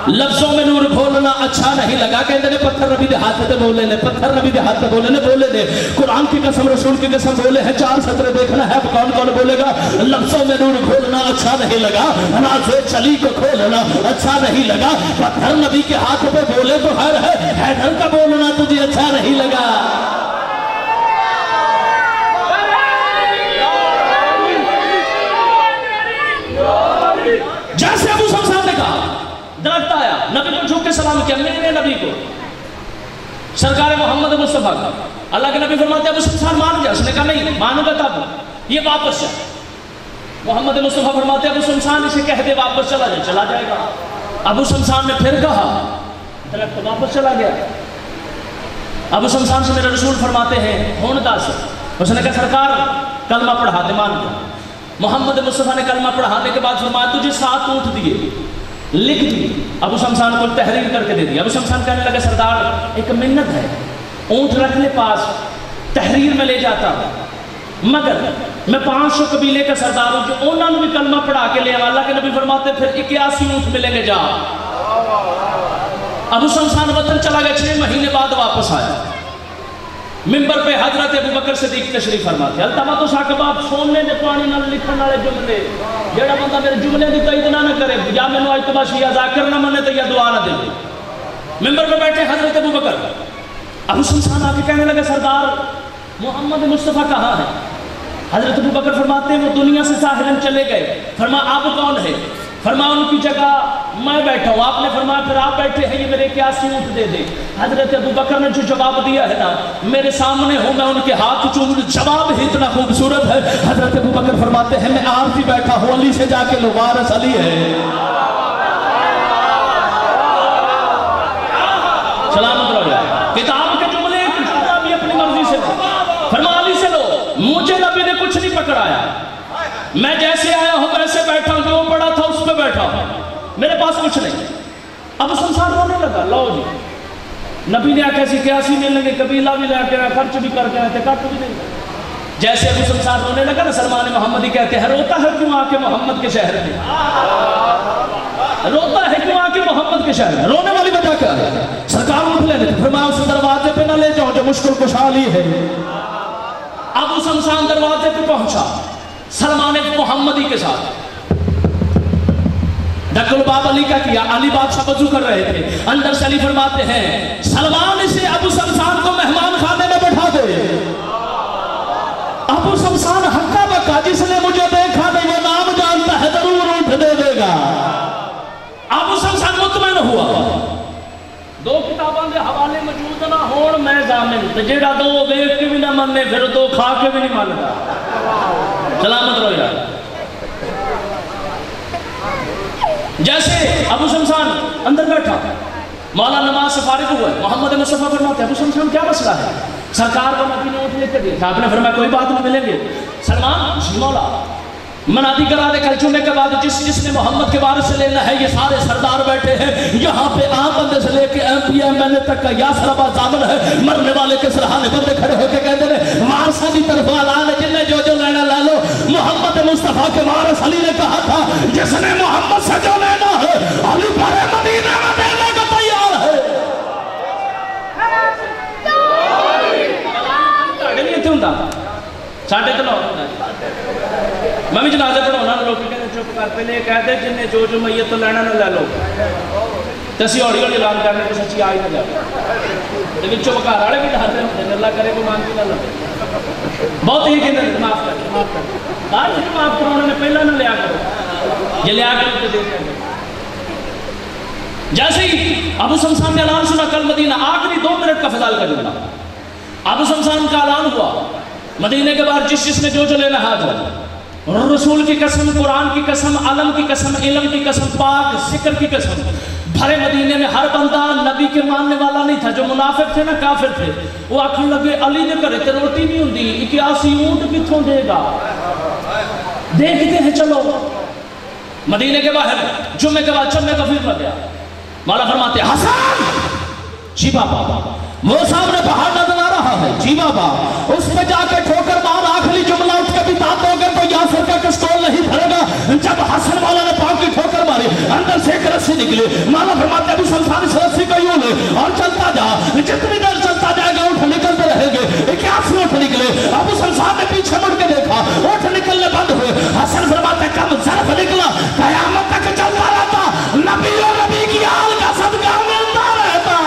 لفظوں میں نور کھولنا اچھا نہیں لگا, کہندے نے پتھر نبی دے ہاتھ تے بولے نے, پتھر نبی دے ہاتھ تے بولے نے قرآن کی قسم رسول کی قسم بولے ہیں. 4 سطریں دیکھنا ہے کون کون بولے گا. لفظوں میں نور کھولنا اچھا نہیں لگا, نازے چلی کو کھولنا اچھا نہیں لگا. پتھر نبی کے ہاتھ پہ بولے تو خیر ہے, حیدر کا بولنا تجھے اچھا نہیں لگا. جیسے ابو سمسان نے کہا درخت آیا, نبی کو جھک کے سلام کیا, میرے نبی کو سرکار محمد مصطفیٰ کا. اللہ کے نبی فرماتے ابو سمسان مان گیا. اس نے کہا نہیں مانو گا تب یہ واپس جا. محمد مصطفیٰ فرماتے ابو سمسان اسے کہہ دے واپس چلا جائے, چلا جائے گا. ابو سمسان نے پھر کہا, درخت واپس چلا گیا. ابو سمسان سے میرے رسول فرماتے ہیں ہوندا سے. اس نے کہا سرکار کلمہ پڑھا دے, مان گیا. محمد مصطفیٰ نے کلمہ پڑھانے کے بعد فرمایا تجھے 7 اونٹ دیے, لکھ دی. ابو شمسان کو تحریر کر کے دے دی. ابو شمسان کہنے لگا سردار ایک منت ہے, اونٹ رکھ لے پاس, تحریر میں لے جاتا مگر میں 500 قبیلے کا سردار ہوں جو انہوں نے بھی کلمہ پڑھا کے لے. اللہ کے نبی فرماتے پھر 81 اونٹ ملیں گے, جا. ابو شمسان وطن چلا گیا, 6 مہینے بعد واپس آیا. ممبر پہ حضرت ابو بکر صدیق تشریف فرماتے التمس تو ثاقبات سونے دے پانی نال لکھن والے جملے, جڑا بندہ میرے جملے دی تائید نہ کرے یا مینوں اج تو بس یا ذاکر نہ منے تے یا دعا نہ دے. ممبر پہ بیٹھے حضرت ابو بکر. ابو شمسان آ کے کہنے لگے سردار محمد مصطفیٰ کہاں ہے. حضرت ابو بکر فرماتے ہیں وہ دنیا سے ظاہراً چلے گئے. فرمایا آپ کون ہے. فرمایا ان کی جگہ میں بیٹھا ہوں. آپ نے فرمایا پھر آپ بیٹھے ہیں, یہ میرے 81 اونٹ دے دے. حضرت ابو بکر نے جو جواب دیا ہے نا میرے سامنے ہوں, میں ان کے ہاتھ چوم, جواب ہی اتنا خوبصورت ہے. حضرت ابو بکر فرماتے ہیں میں آپ ہی بیٹھا ہوں, علی سے جا کے لو, وارث علی ہے. سلامت رہو. کتاب کے جملے بھی اپنی مرضی سے لو. فرمایا علی سے لو, مجھے نبی نے کچھ نہیں پکڑایا, میں جیسے آیا ہوں ویسے بیٹھا ہوں, جو پڑا تھا اس پہ بیٹھا ہوں, میرے پاس کچھ نہیں. ابو شمسان رونے لگا. لو جی نبی نے آکے ایسی 81 ملنے گے, قبیلہ بھی لے کے خرچ بھی کر کے آتے, کٹ بھی نہیں. جیسے ابو شمسان رونے لگا نا, سلمان محمدی کہتے ہیں روتا ہے کیوں آ کے محمد کے شہر میں, روتا ہے کیوں آ کے محمد کے شہر میں. رونے والی وجہ کیا ہے. سرکار اٹھ لینے تھے, فرمایا اس دروازے پہ نہ لے جاؤ جو مشکل کشا علی ہے. ابو شمسان دروازے پہ پہنچا سلمان محمدی کے ساتھ. ڈکل باب علی کا کیا, علی بادشاہ وضو کر رہے تھے. اندر سے علی فرماتے ہیں سلمان اسے ابو شمسان کو مہمان خانے میں بٹھا دے. ابو شمسان ہکا بکا, جس نے مجھے دیکھا نہیں وہ نام جانتا ہے, ضرور اونٹ دے دے گا. ابو شمسان مطمئن ہوا. 2 کتاباں دے حوالے موجود نہ ہون میں ضامن, تے جیڑا 2 دیکھ کے بھی نہ مننے پھر 2 کھا کے بھی نہیں مانتا. سلامت رہو یار. جیسے ابو شمسان اندر بیٹھا, مولا نماز سے فارغ ہوا ہے, محمد مصطفیٰ فرماتے ہیں ابو شمسان کیا مسئلہ ہے. سرکار کو نبی نے اونٹ لے کے دیا. آپ نے فرمایا کوئی بات نہیں, ملیں گے. سلمان جی مولا منادی کرا دے, کل جمعے کے بعد جس نے محمد کے وارث سے لینا ہے, یہ سارے سردار بیٹھے ہیں یہاں پہ, عام بندے سے لے کے MPMN تک کا یا سربا زامن ہے. مرنے والے کے سرحانے بندے کھڑے ہو کے کہتے ہیں وارثہ کی طرف اعلان ہے, جن نے جو لینا لے لو. محمد مصطفیٰ کے وارث علی نے کہا تھا جس نے محمد سے جو لینا ہے علی پر مدینہ میں دینے کو تیار ہے. ساڑھے تو 9 میں بھی جنازے پڑھانا, لوگ کہتے ہیں چپ کر پہلے کہہ دے جن نے جو میت تو لینا نہ لے لو تو اسی ہولی ہولی اعلان کرنے کو سچی آئی نہ جائے لیکن چپ کر والے بھی ڈر رہے ہوتے ہیں اللہ کرے کوئی مانگی نہ لگے بہت ہی کہتے ہیں معاف کر آج معاف کرو انہوں نے پہلا نہ لیا کرو یہ لیا کرو تو دیکھ کر جیسے ہی ابو سمسان نے اعلان سنا کل مدینہ آخری 2 منٹ کا فضال کا جملہ ابو سمسان کا اعلان ہوا مدینے کے بعد جس نے جو لینا ہاتھ رسول کی قسم قرآن کی قسم علم کی قسم علم کی قسم پاک ذکر کی قسم بھرے مدینے میں ہر بندہ نبی کے ماننے والا نہیں تھا جو منافق تھے نا کافر تھے وہ آخر لگے علی دے کرے تے روٹی نہیں ہوندی 81 اونٹ کتھوں دے گا دیکھتے ہیں چلو مدینے کے باہر جمعے کے بعد چمے کا پھر لگ گیا مولا فرماتے حسن جی بابا وہ سامنے پہاڑ نظر آ رہا ہے جی بابا اس پہ جا کے ٹھوکر مار آخری جملہ اٹھ کے بتا دو گے تو یاسر کا پستول نہیں بھرے گا جب حسن والا نے پاؤں کی ٹھوکر ماری اندر سے ایک رسی نکلی مولا فرماتے ابھی سلطان اس رسی کو یوں لے اور چلتا جا جتنی دیر چلتا جائے گا اٹھ نکلتے رہیں گے 81 اٹھ نکلے ابو سلطان نے پیچھے مڑ کے دیکھا اٹھ نکلنے بند ہوئے حسن فرماتے کم ضرب نکلا قیامت تک چلتا رہتا نبی و نبی کی آل کا صدقہ ملتا رہتا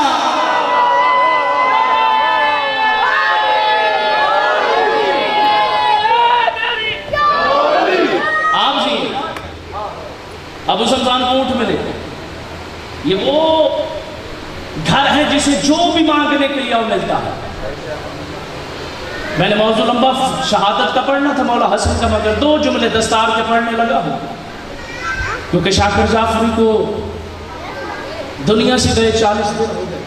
ابو سمسان کو اونٹ ملے یہ وہ گھر ہے جسے جو بھی مانگنے کے لیے وہ ملتا ہے میں نے موضوع لمبا شہادت کا پڑھنا تھا مولا حسن کا مگر 2 جملے دستار کے پڑھنے لگا ہوں کیونکہ شاکر جعفری کو دنیا سے گئے 40 دن ہو گئے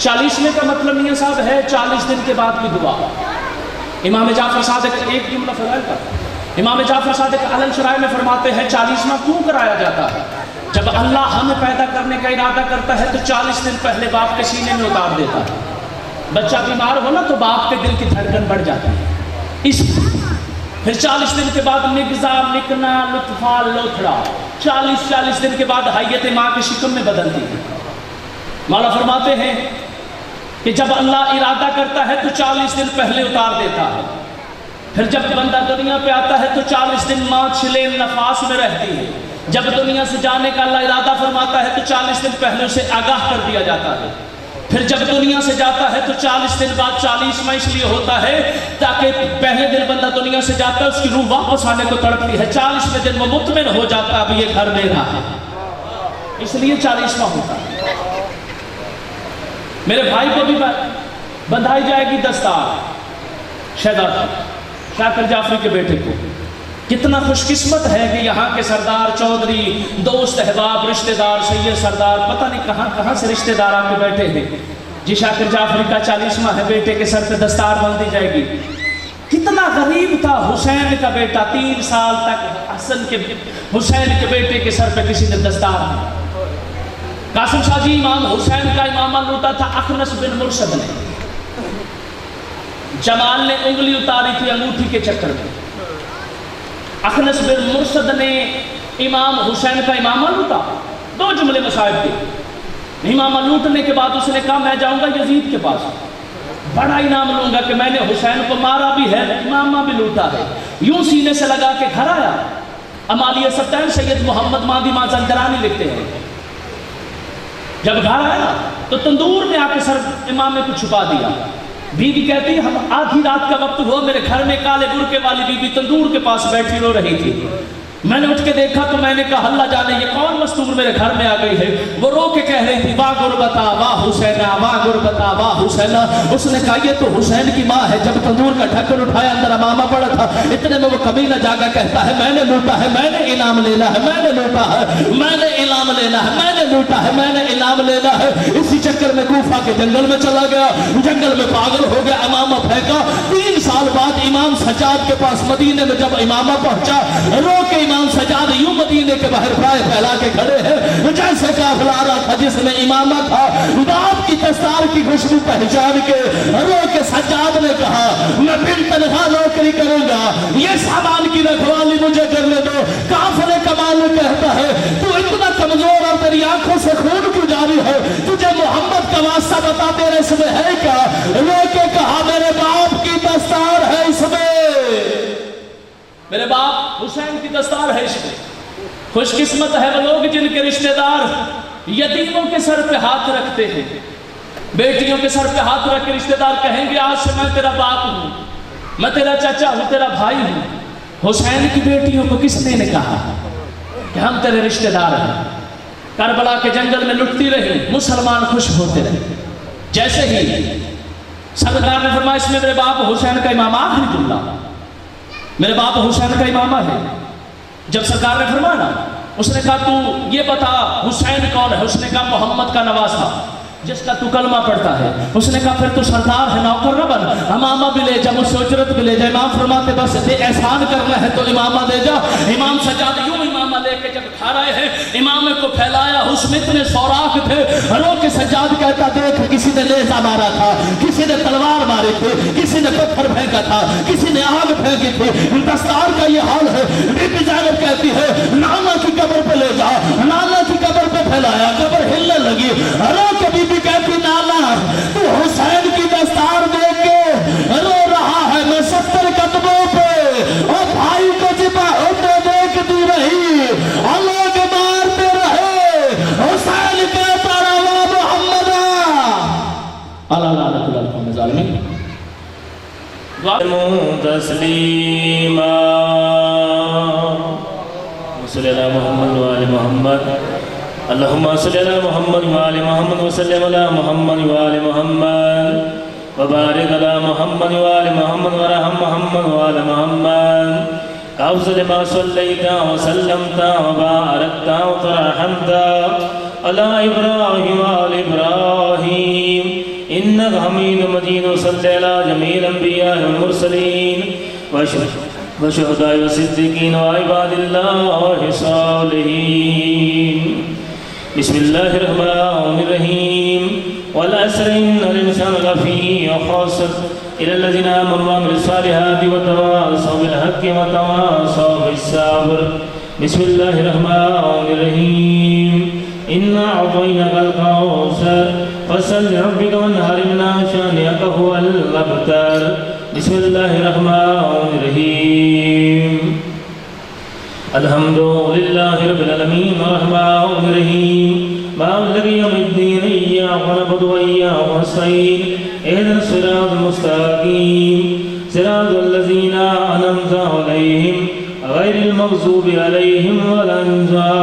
40ویں کا مطلب میاں صاحب ہے 40 دن کے بعد کی دعا امام جعفر صادق ایک جملہ فرمایا کرتا امام جعفر صادق اہل شرائع میں فرماتے ہیں 40واں کیوں کرایا جاتا ہے جب اللہ ہمیں پیدا کرنے کا ارادہ کرتا ہے تو 40 دن پہلے باپ کے سینے میں اتار دیتا ہے بچہ بیمار ہو نا تو باپ کے دل کی دھڑکن بڑھ جاتی ہے اس پھر 40 دن کے بعد نگزا نکنا لطفہ لوتھڑا 40 دن کے بعد حیت ماں کے شکم میں بدلتی ہے مولا فرماتے ہیں کہ جب اللہ ارادہ کرتا ہے تو 40 دن پہلے اتار دیتا ہے پھر جب بندہ دنیا پہ آتا ہے تو 40 دن ماں چھلے نفاس میں رہتی ہے جب دنیا سے جانے کا اللہ ارادہ فرماتا ہے تو 40 دن پہلے اسے آگاہ کر دیا جاتا ہے پھر جب دنیا سے جاتا ہے تو 40 دن بعد 40واں اس لیے ہوتا ہے تاکہ پہلے دن بندہ دنیا سے جاتا ہے اس کی روح واپس آنے کو تڑپتی ہے 40ویں دن وہ مطمئن ہو جاتا ہے اب یہ گھر میرا ہے اس لیے 40واں ہوتا ہے میرے بھائی کو بھی بندھائی جائے گی دستار شہزادہ شاکر جعفری کے بیٹے کو کتنا خوش قسمت ہے کہ یہاں کے سردار چودھری دوست احباب رشتہ دار سید سردار پتہ نہیں کہاں کہاں سے رشتہ دار آپ کے بیٹھے ہیں جی شاکر جعفری کا 40واں ہے بیٹے کے سر پہ دستار باندھی جائے گی کتنا غریب تھا حسین کا بیٹا 3 سال تک حسین کے بیٹے کے سر پہ کسی نے دستار دی قاسم شاہ جی امام حسین کا امامہ لوٹا تھا اخنس بن مرشد نے جمال نے انگلی اتاری تھی انگوٹھی کے چکر میں اخنس بن مرشد نے امام حسین کا امامہ لوٹا 2 جملے مصائب کے امامہ لوٹنے کے بعد اس نے کہا میں جاؤں گا یزید کے پاس بڑا انعام لوں گا کہ میں نے حسین کو مارا بھی ہے امامہ بھی لوٹا ہے یوں سینے سے لگا کے گھر آیا امالیہ سبتین سید محمد مادی مازندرانی لکھتے ہیں جب گھر آیا تو تندور میں آ کے سر امامے کو چھپا دیا بی بی کہتی ہم آدھی رات کا وقت ہوا میرے گھر میں کالے برقعے والی بی بی تندور کے پاس بیٹھی رو رہی تھی میں نے اٹھ کے دیکھا تو میں نے کہا اللہ جانے یہ کون مستور میرے گھر میں آ گئی ہے وہ رو کے کہہ رہی تھی واہ غربتا واہ حسینہ واہ غربتا واہ حسینہ اس نے کہا یہ تو حسین کی ماں ہے جب تندور کا ڈھکن اٹھایا اندر امامہ پڑا تھا اتنے میں وہ قبیلہ جاگا کہتا ہے میں نے لوٹا ہے میں نے انعام لینا ہے میں نے لوٹا ہے میں نے انعام لینا ہے میں نے لوٹا ہے میں نے انعام لینا ہے اسی چکر میں کوفہ کے جنگل میں چلا گیا جنگل میں پاگل ہو گیا امامہ پھینکا 3 سال بعد امام سجاد کے پاس مدینے میں جب امامہ پہنچا رو کے امام سجاد یوں مدینے کے باہر پائے پھیلا کے کھڑے ہیں جیسے قافلہ آ رہا تھا جس میں امامہ تھا باپ کی دستار کی خوشبو پہچان کے رو کے سجاد نے کہا میں پھر تنہا نوکری کروں گا یہ سامان کی رکھوالی مجھے کرنے دو قافلے کمال کہتا ہے تو اتنا کمزور اور تیری آنکھوں سے خون کیوں جاری ہے تجھے محمد کا واسطہ بتا تیرے اس میں ہے کیا رو کے کہا میرے باپ کی دستار ہے اس میں میرے باپ حسین کی دستار ہے اس میں خوش قسمت ہے وہ لوگ جن کے رشتہ دار یتیموں کے سر پہ ہاتھ رکھتے ہیں. بیٹیوں کے سر پہ ہاتھ رکھ کے رشتہ دار کہیں گے آج سے میں تیرا باپ ہوں, میں تیرا چچا ہوں, تیرا بھائی ہوں. حسین کی بیٹیوں کو کس نے کہا کہ ہم تیرے رشتہ دار ہیں؟ کربلا کے جنگل میں لٹتی رہی, مسلمان خوش ہوتے رہے. جیسے ہی سرکار نے فرمایا اس میں میرے باپ حسین کا امام آخری جملہ, میرے باپ حسین کا امامہ ہے. جب سرکار نے فرمایا نا, اس نے کہا تو یہ بتا حسین کون ہے؟ اس نے کہا محمد کا نواسہ جس کا تو کلمہ پڑھتا ہے. اس نے کہا پھر تو سردار ہے, نوکر نہ بن, امامہ بھی لے جا, مجھ سے اجرت بھی لے جا. امام فرماتے بس دے احسان کرنا ہے تو امامہ دے جا. امام سجاد یوں امامہ لے کے جب کھا رہے ہیں, امام کو پھیلایا, اس میں اتنے سوراخ تھے. رو کے سجاد کہتا دیکھ کسی نے نیزہ مارا تھا, کسی نے تلوار ماری تھی, کسی نے پتھر پھینکا تھا, کسی نے آگ پھینکی تھی. دستار کا یہ حال ہے. بی بی زینب کہتی ہے نانا کی قبر پہ لے جا, نانا کی قبر پہ پھیلایا, قبر ہلنے لگی. رو کے بی بی کہتی نانا تو حسین کی دستار دیکھ کے رو رہا ہے, میں 70 قدموں پہ, اور بھائی کو جبا ہوتے دیکھتی رہی, لوگ مارتے رہے. حسین کہتا رہا محمد اللہ علیہ ظالمین تسلیما صلی اللہ محمد وآل محمد. اللہم صلی علی محمد وآل محمد وسلم علی محمد وآل محمد وبارک علی محمد وآل محمد ورحم محمد وآل محمد افضل ما صلیت وسلمت وبارکت وترحمت علی ابراہیم وآل ابراہیم انک حمید مجید. صلی علی جمیع الانبیاء والمرسلین وشہداء والصدیقین وعباد اللہ الصالحین. بسم اللہ الرحمن الرحیم. والعصر ان الانسان لفی خسر الا الذین آمنوا وعملوا الصالحات وتواصوا بالحق وتواصوا بالصبر. بسم اللہ الرحمن الرحیم. انا اعطیناک الکوثر فصل لربک وانحر ان شانئک هو الابتر. بسم اللہ الرحمن الرحیم. الحمدللہ رب العالمین الرحمن الرحیم مالک یوم الدین ایاک نعبد و ایاک نستعین اهدنا الصراط المستقیم صراط الذین انعمت علیہم غیر المغضوب علیہم ولا الضالین.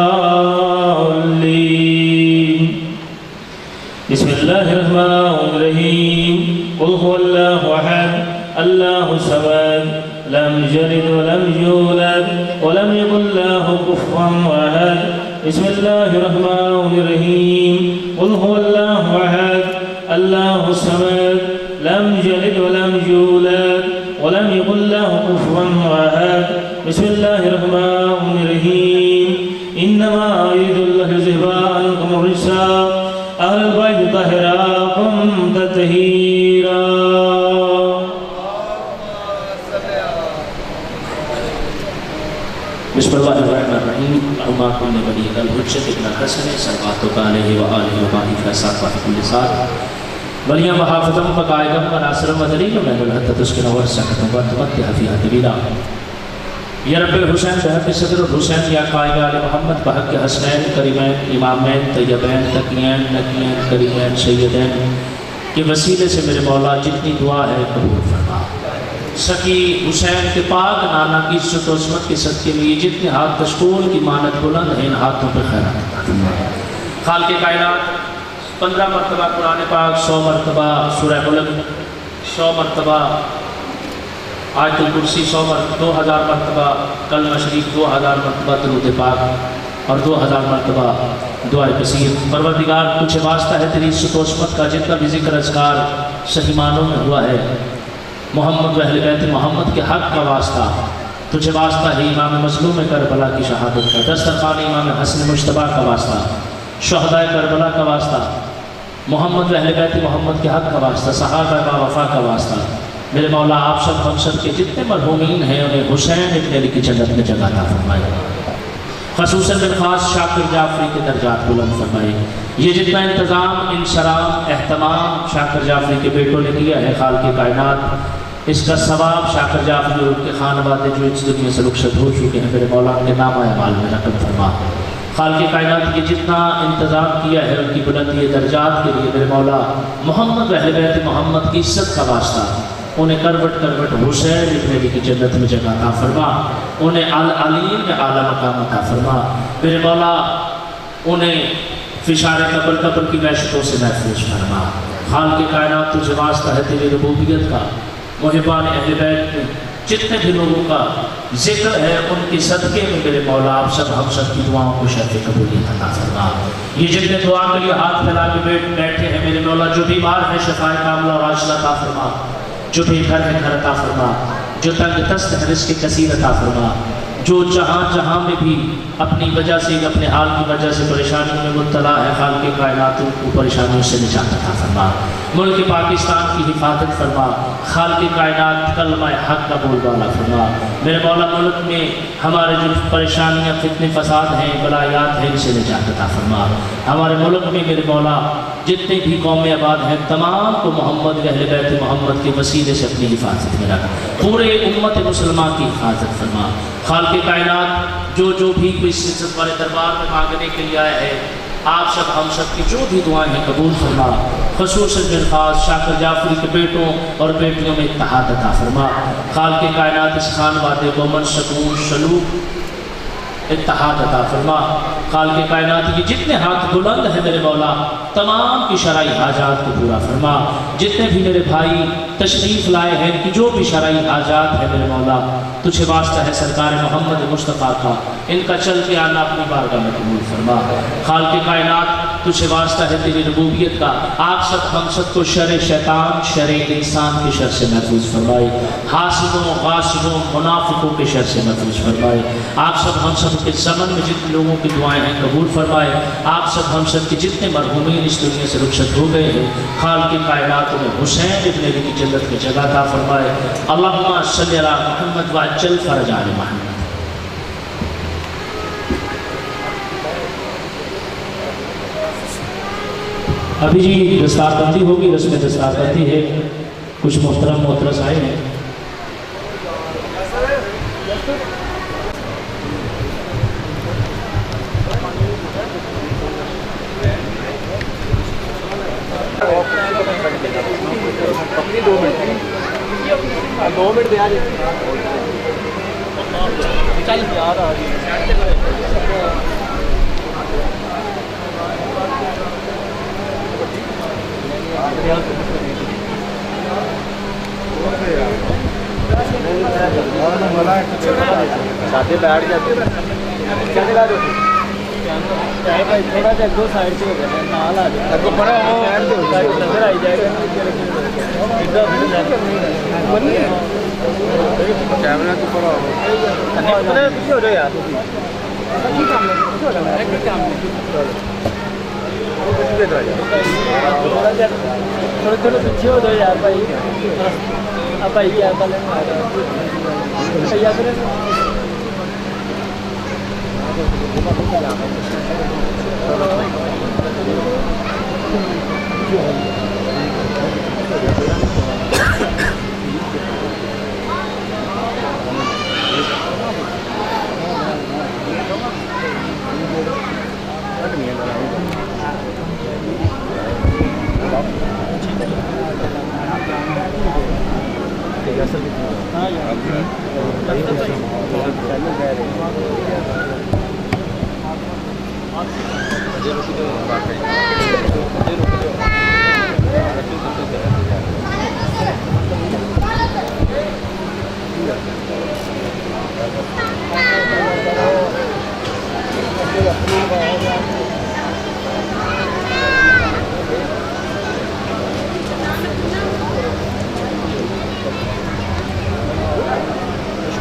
بسم اللہ الرحمن الرحیم. قل هو اللہ احد اللہ الصمد لم يلد ولم يولد ولم يكن له كفوا احد. بسم الله الرحمن الرحيم. قل هو الله احد الله الصمد لم يلد ولم يولد ولم يكن له كفوا احد. بسم الله الرحمن الرحيم. انما يريد الله ليذهب عنكم الرجس اهل البيت طاهراكم تطهيرا. بسم اللہ الرحمن الرحیم. اللہم کن ولیک الحجۃ ابن الحسن صلواتک علیہ وآلہ وبارک وسلم کل ساتھ ولیاں وحافظم فقائدم و ناصرم و دلیل من الحدت اس کے نور سکتم و تمتح فی حدبیلا. یا رب الحسین بحق صدر الحسین یا قائد آل محمد بحق حسنین کریمین امامین طیبین تقیین نقیین کریمین سیدین کے وسیلے سے میرے مولا جتنی دعا ہے قبول فرما. سکی حسین کے پاک نانا کی عزت و عظمت کے صدقے میں یہ جتنے ہاتھ مشغول کی مانت بلند ہے ان ہاتھوں پہ خیرات. خالق کائنات 15 مرتبہ قرآن پاک, 100 مرتبہ سورہ ملک, 100 مرتبہ آیت الکرسی, 100 مرتبہ 2000 مرتبہ کلمہ شریف, 2000 مرتبہ درود پاک اور 2000 مرتبہ دعائے کثیر. پروردگار تجھے واسطہ ہے تیری عزت و عظمت کا جتنا بھی ذکر اذکار صحیح معنوں میں ہوا ہے, محمد و اہل بیت محمد کے حق کا واسطہ تجھے واسطہ ہے. امام مظلوم کربلا کی شہادت کا, دسترخوان امام حسن مجتبیٰ کا واسطہ, شہدائے کربلا کا واسطہ, محمد و اہل بیت محمد کے حق کا واسطہ, صحابہ کا وفا کا واسطہ. میرے مولا آپ سب ہم سب کے جتنے مرحومین ہیں انہیں حسین ابن علی کی جنت میں جگہ عطا فرمائے. خصوصاً خاص شاکر جعفری کے درجات بلند فرمائے. یہ جتنا انتظام انشرام اہتمام شاکر جعفری کے بیٹوں نے کیا ہے خالق کائنات اس کا ثواب شاکر جعفری اور ان کے خانوادے جو اس دنیا سے رخصت ہو چکے ہیں میرے مولا کے نامہ اعمال میں رقم فرما۔ خالق کائنات کی جتنا انتظام کیا ہے ان کی بلندی درجات کے لیے میرے مولا محمد و اہل بیت محمد کی عزت کا واسطہ انہیں کروٹ کروٹ حسین ابن علی کی جنت میں جگہ عطا فرما، انہیں العلیم میں اعلیٰ مقام عطا فرما میرے مولا، انہیں فشار قبر کی وحشتوں سے محفوظ فرما۔ خالق کائنات تجھے واسطہ ہے تیری ربوبیت کا، محبان اہل بیت میں جتنے بھی لوگوں کا ذکر ہے ان کے صدقے میں میرے مولا آپ سب ہم سب کی دعاؤں کو شرف قبولیت عطا فرما۔ یہ جتنے دعا کے لیے ہاتھ پھیلا کے بیٹھے ہیں میرے مولا، جو بیمار ہے شفائے کاملہ اور عاجلہ عطا فرما، جو بے گھر ہے گھر عطا فرما، جو تنگ دست ہے رزق کثیر عطا فرما، جو جہاں میں بھی اپنی وجہ سے اپنے حال کی وجہ سے پریشانیوں میں مبتلا ہے خالق کائنات کو پریشانیوں سے نجات عطا فرما، ملک پاکستان کی حفاظت فرما، خالق کائنات کلمہ حق کا بول بالا فرما میرے مولا، ملک میں ہمارے جو پریشانیاں فتنے فساد ہیں بلایات ہیں ان سے نجات عطا فرما، ہمارے ملک میں میرے مولا جتنے بھی قومیں آباد ہیں تمام کو محمد اہل بیت محمد کے وسیلے سے اپنی حفاظت میں رکھ، پورے امت مسلمہ کی حفاظت فرما۔ خالق کائنات جو بھی کوئی عزت والے دربار میں مانگنے کے لیے آئے ہیں آپ سب ہم سب کی جو بھی دعائیں ہیں قبول فرما، خصوصاً بالخاص شاکر جعفری کے بیٹوں اور بیٹیوں میں اتحاد عطا فرما۔ خالق کائنات اس خانوادے کو امن سکون سلوک اتحاد عطا فرما۔ خالق کائنات کی جتنے ہاتھ بلند ہیں میرے مولا تمام کی شرعی حاجات کو پورا فرما، جتنے بھی میرے بھائی تشریف لائے ہیں ان کی جو بھی شرعی حاجات ہے میرے مولا تجھے واسطہ ہے سرکار محمد مصطفیٰ کا، ان کا چل کے آنا اپنی بارگاہ میں قبول فرما۔ خالق کائنات تجھے واسطہ ہے تیری ربوبیت کا، آپ سب ہم سب کو شر شیطان شر انسان کے شر سے محفوظ فرمائے، حاسدوں غاصبوں منافقوں کے شر سے محفوظ فرمائے، آپ سب ہم سب کے زمن میں جتنے لوگوں کی دعائیں ہیں قبول فرمائے، آپ سب ہم سب کے جتنے مرحومین اس دنیا سے رخصت ہو گئے ہیں خالق کائنات میں حسین ابن علی کی جنت میں جگہ عطا فرمائے۔ اللہم صلی علی محمد وعجل فرج آل محمد۔ ابھی جی دستار بندی ہوگی، رسم دستار بندی ہے، کچھ محترم محترس آئے ہیں۔ دو منٹ دیا جی چل یار آ ساتھ بیٹھ جاتے تھوڑا سا دو سائڈ سے ہو گیا نال آ جائے نظر آئی جائے گا کیمرہ تو پڑا پیچھے ہو جائے یار تھوڑے تھوڑے پیچھے ہو جائے یار بھائی اب بھائی کیا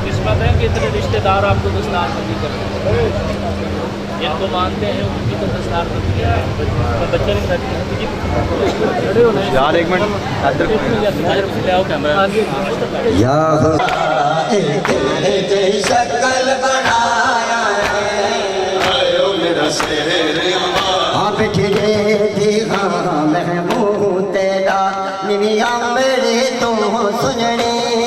قسمت ہے کہ اتنے رشتے دار آپ کو دستار بندی کرتے ہیں، جن کو مانتے ہیں ان کی تو دستار بندی ہے، بچے نہیں یار ایک منٹ شکل بنایا آپ ٹھڑے تھی محمود تیرا نمیاں میرے تو سننے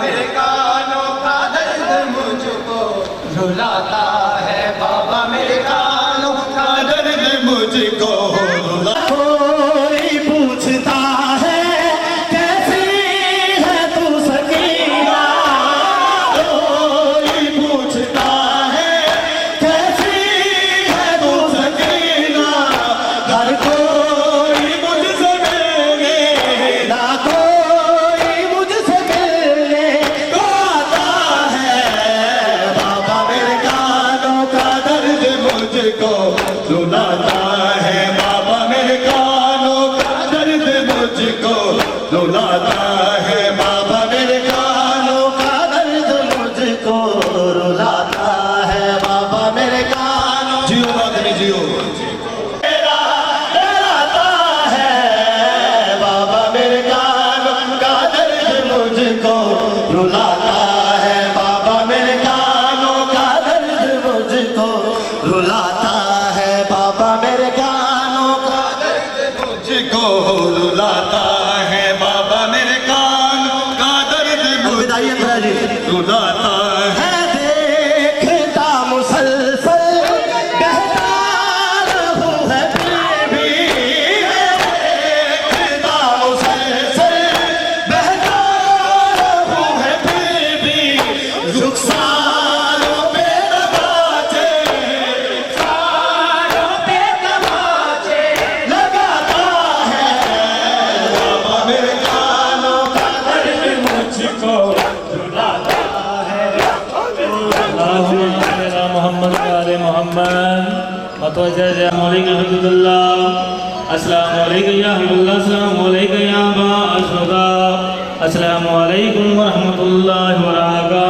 میرے کانوں کا درد مجھ کو رلاتا ہے بابا میرے کانوں کا درد مجھ کو کوئی پوچھتا ہے کیسی ہے تو سکینہ کوئی پوچھتا ہے کیسی ہے تو سکینہ ہر کوئی مجھ سے ملنے نہ کوئی مجھ سے ملنے کو آتا ہے بابا میرے کانوں کا درد مجھ کو رلاتا ہے بابا میرے کانوں کا درد مجھ کو رلاتا ہے بابا میرے کانوں کا درد مجھ کو رلاتا ہے بابا میرے کانوں جیو آدمی جیو رلاتا ہے بابا میرے کانوں کا درد مجھ کو رلاتا ہے بابا میرے کانوں کا درد مجھ کو رلاتا ہے بابا میرے کانوں کا درد مجھ کو رلاتا ہے بابا میرے کانوں کا درد مجھ کو رلاتا ہے دیکھتا مسلسل کہتا رہوں ہے پھر بھی دیکھتا مسلسل بہتا رہوں ہے پھر بھی رخساروں پہ نباچے لگاتا ہے بابا میرے کانوں کا درد مجھ کو رلاتا ہے محمد آل محمد متوجہ علیکم حبیب اللہ السلام علیکم یا حبیب اللہ السلام علیکم یا ابا اشردا السلام علیکم ورحمۃ اللہ وبرکاتہ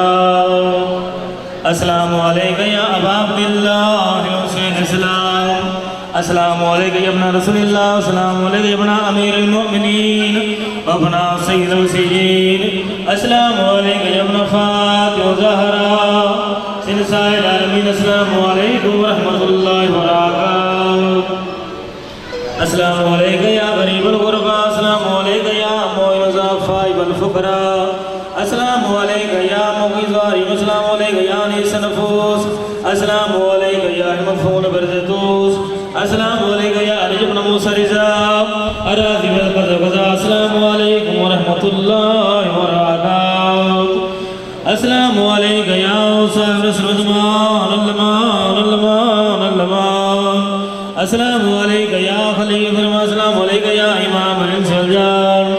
السلام علیکم یا ابا عبداللہ حسین اسلام السلام علیکم یا ابن رسول اللہ السلام علیکم یا ابن امیر المؤمنین ابن سید المرسلین السلام علیکم یا ابن فاطمہ زہرا سنساء العالمین السلام علیکم ورحمۃ اللہ وبرکاتہ السلام علیکم یا غریب الغربا السلام علیکم یا معین الضعفاء والفقراء السلام علیکم یا مغیث الغریب السلام علیکم یا انیس النفوس السلام علیکم یا مغفور بردوس السلام علیکم یا علی بن موسیٰ رضا اراضی بالقضا السلام علیکم ورحمۃ اللہ وبرکاتہ السلام علیکم یا صاحب رسول الزمان الزمان السلام علیکم یا خلیفۃ السلام علیکم یا امام الانس والجان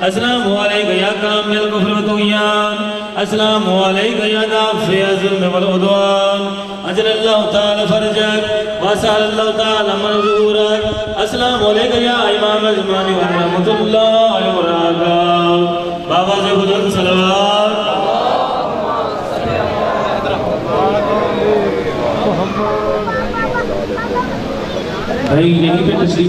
السلام علیکم یا کامل الکفر والطغیان السلام علیکم یا دافع الظلم والعدوان اجل اللہ تعالی فرجک واسال اللہ تعالی منظورک السلام علیکم یا امام الزمان ورحمۃ اللہ وبرکاتہ بابا سے بزرگ صلوات بھائی یہیں پہ تشریف